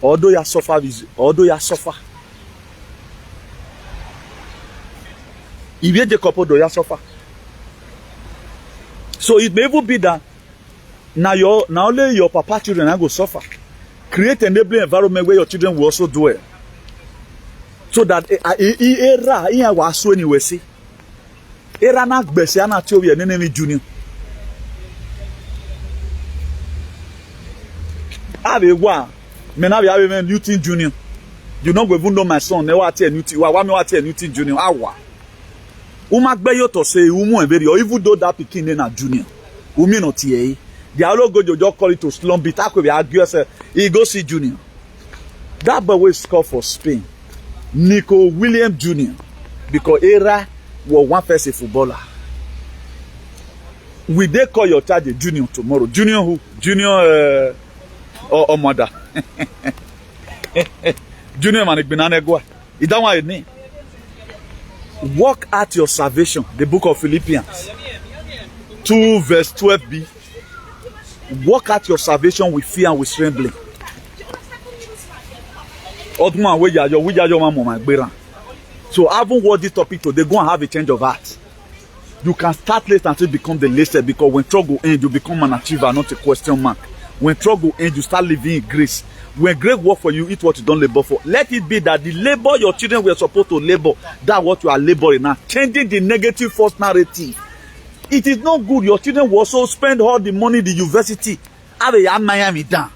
although you suffer, if you Jacob, although you suffer. So it may even be that now only your papa children are going to suffer. Create an enabling environment where your children will also dwell. So that era was so anyway see. Era na gbese ana ti obi enemy junior. Ave wa me na be have Newton junior. You no go even know my son. Ne wa ti Newton. Wa me wa ti Newton junior. Awa. Uma gbe yo to say umu e or even though that pikin na junior. Umi no ti e. They all go just call it to slump it. Akwe be argue say he go see junior. That boy will score for Spain. Nico William Jr. Because era was one first footballer. Will they call your child a junior tomorrow? Junior who? Junior or mother? Junior Manikbinanegwa. Is that what it means? Work at your salvation. The book of Philippians 2 verse 12b. Work at your salvation with fear and with trembling. So having watched this topic today, go and have a change of heart. You can start late until you become the latest, because when trouble ends, you become an achiever, not a question mark. When trouble ends, you start living in grace. When great work for you, eat what you don't labor for. Let it be that the labor your children were supposed to labor, that's what you are laboring now. Changing the negative false narrative. It is not good. Your children will also spend all the money in the university. Have a Miami down.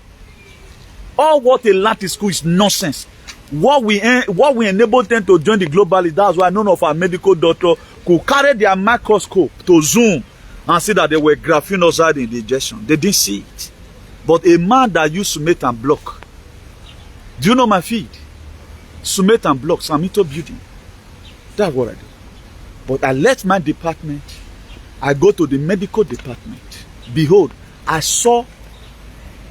All what they learn in school is nonsense. What we enable them to join the globally, that's why none of our medical doctors could carry their microscope to zoom and see that they were graphene oxide in the injection. They didn't see it. But a man that used cement and block, do you know my feed? Cement and block, Samito building. That's what I do. But I left my department. I go to the medical department. Behold, I saw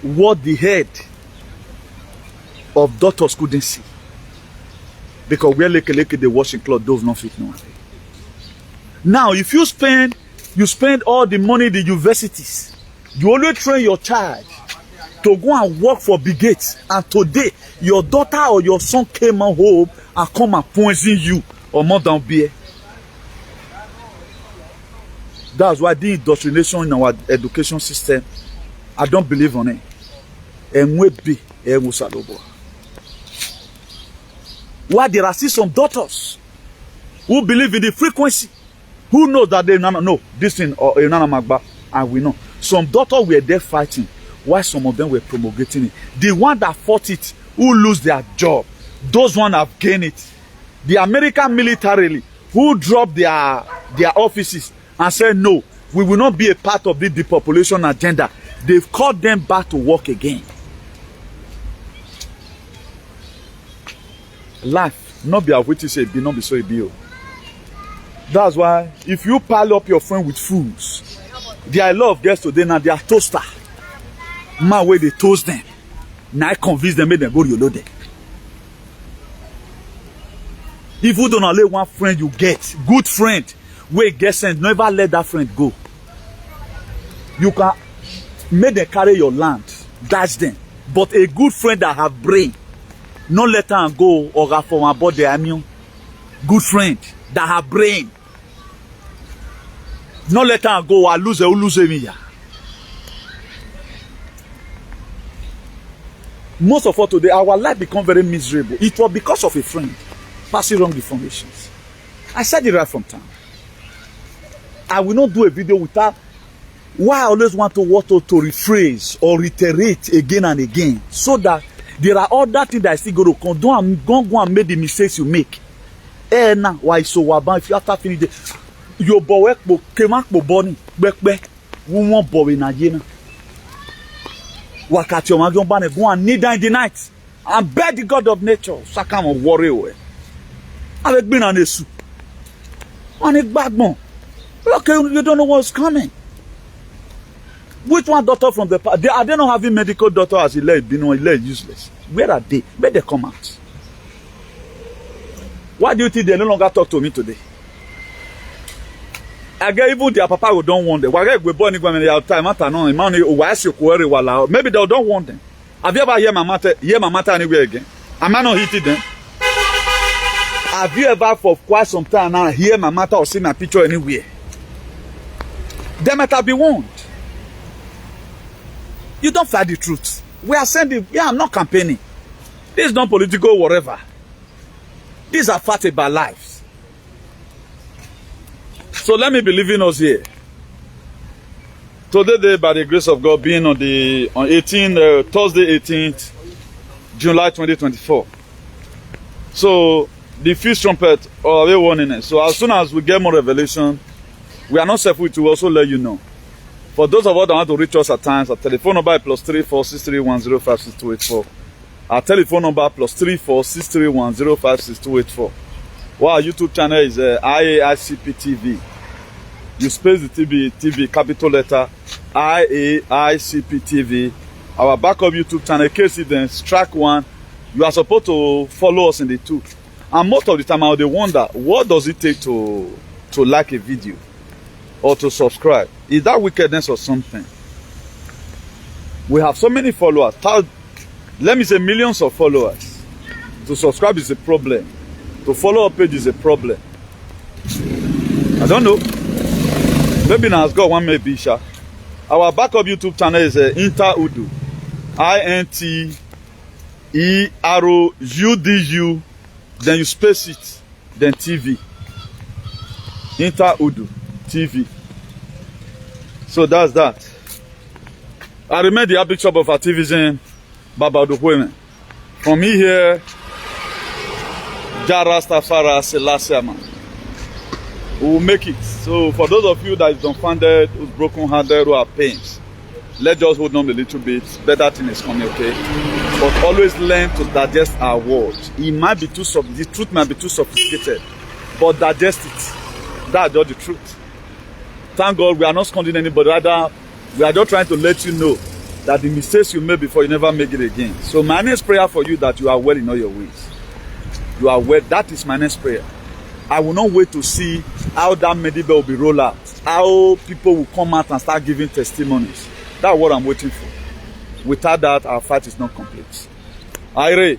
what the head of doctors couldn't see. Because where leke the washing cloth does not fit no. Now, if you spend all the money in the universities, you only train your child to go and work for big gates, and today your daughter or your son came home and come and poison you or more than beer. That's why the indoctrination in our education system, I don't believe on it. And we be why there are still some daughters who believe in the frequency, who know that they know this thing or Magba, and we know. Some daughters were there fighting, while some of them were promulgating it. The one that fought it, who lose their job, those one have gained it. The American military, who dropped their offices and said, no, we will not be a part of the depopulation agenda. They've called them back to work again. Life, not be a witty say, be not be so a be. That's why, if you pile up your friend with fools, their love gets to them and they are toaster. Man, where they toast them. Now I convince them, make them go to your load. If you don't allow one friend you get, good friend, where get sent, never let that friend go. You can make them carry your land, dash them. But a good friend that have brain, not let them go or for my body. I mean, good friend that have brain, not let them go or lose me. Most of us today, our life become very miserable. It was because of a friend passing wrong information. I said it right from time. I will not do a video without why I always want to rephrase or reiterate again and again, so that there are other things that I still go to come. Don't go and make the mistakes you make. Now why so waban if you after finish the your boy came up boni back won't boy na jena. Wakati omagyon bane go and kneel down in the night and beg the God of nature so come and worry away. Avec been on the soup. On a backbone. Okay, you don't know what's coming. Which one doctor from the past? Are they not having medical doctor as he led? You know, he led useless. Where are they? Where they come out? Why do you think they no longer talk to me today? I get even their papa who don't want them. Maybe they don't want them. Have you ever heard my matter anywhere again? Am I not hitting them? Have you ever for quite some time now hear my matter or see my picture anywhere? They might have been warned. You don't fight the truth. We are sending, yeah, I'm not campaigning. This is not political whatever. These are facts about lives. So let me be leaving us here. Today, by the grace of God, being on Thursday 18th, July 2024. So the fifth trumpet or a warning. So as soon as we get more revelation, we are not self-will to also let you know. For those of us that want to reach us at times, our telephone number is +3463105624. Our telephone number +3463105624. Well, our YouTube channel is IAICP TV. You space the TV, capital letter IAICP TV. Our backup YouTube channel, KC Strike 1. You are supposed to follow us in the two. And most of the time, I would wonder, what does it take to like a video or to subscribe? Is that wickedness or something? We have so many followers. Let me say millions of followers. To subscribe is a problem. To follow our page is a problem. I don't know. Maybe now it's got one maybe. Our backup YouTube channel is INTALLY. INTERROUDU. Then you space it. Then TV. INTALLY TV. So that's that. I remain the Bishop of Activism, Baba Dokweme. From me here, Jah Rastafari Selassie, man. We will make it. So for those of you that is dumbfounded, who's broken-hearted, who are pains, let's just hold on a little bit. Better thing is coming, okay? But always learn to digest our words. It might be too the truth might be too sophisticated, but digest it. That's just the truth. Thank God we are not scolding anybody. Rather, we are just trying to let you know that the mistakes you made before, you never make it again. So my next prayer for you that you are well in all your ways. You are well. That is my next prayer. I will not wait to see how that medical will be rolled out. How people will come out and start giving testimonies. That's what I'm waiting for. Without that, our fight is not complete. Ire.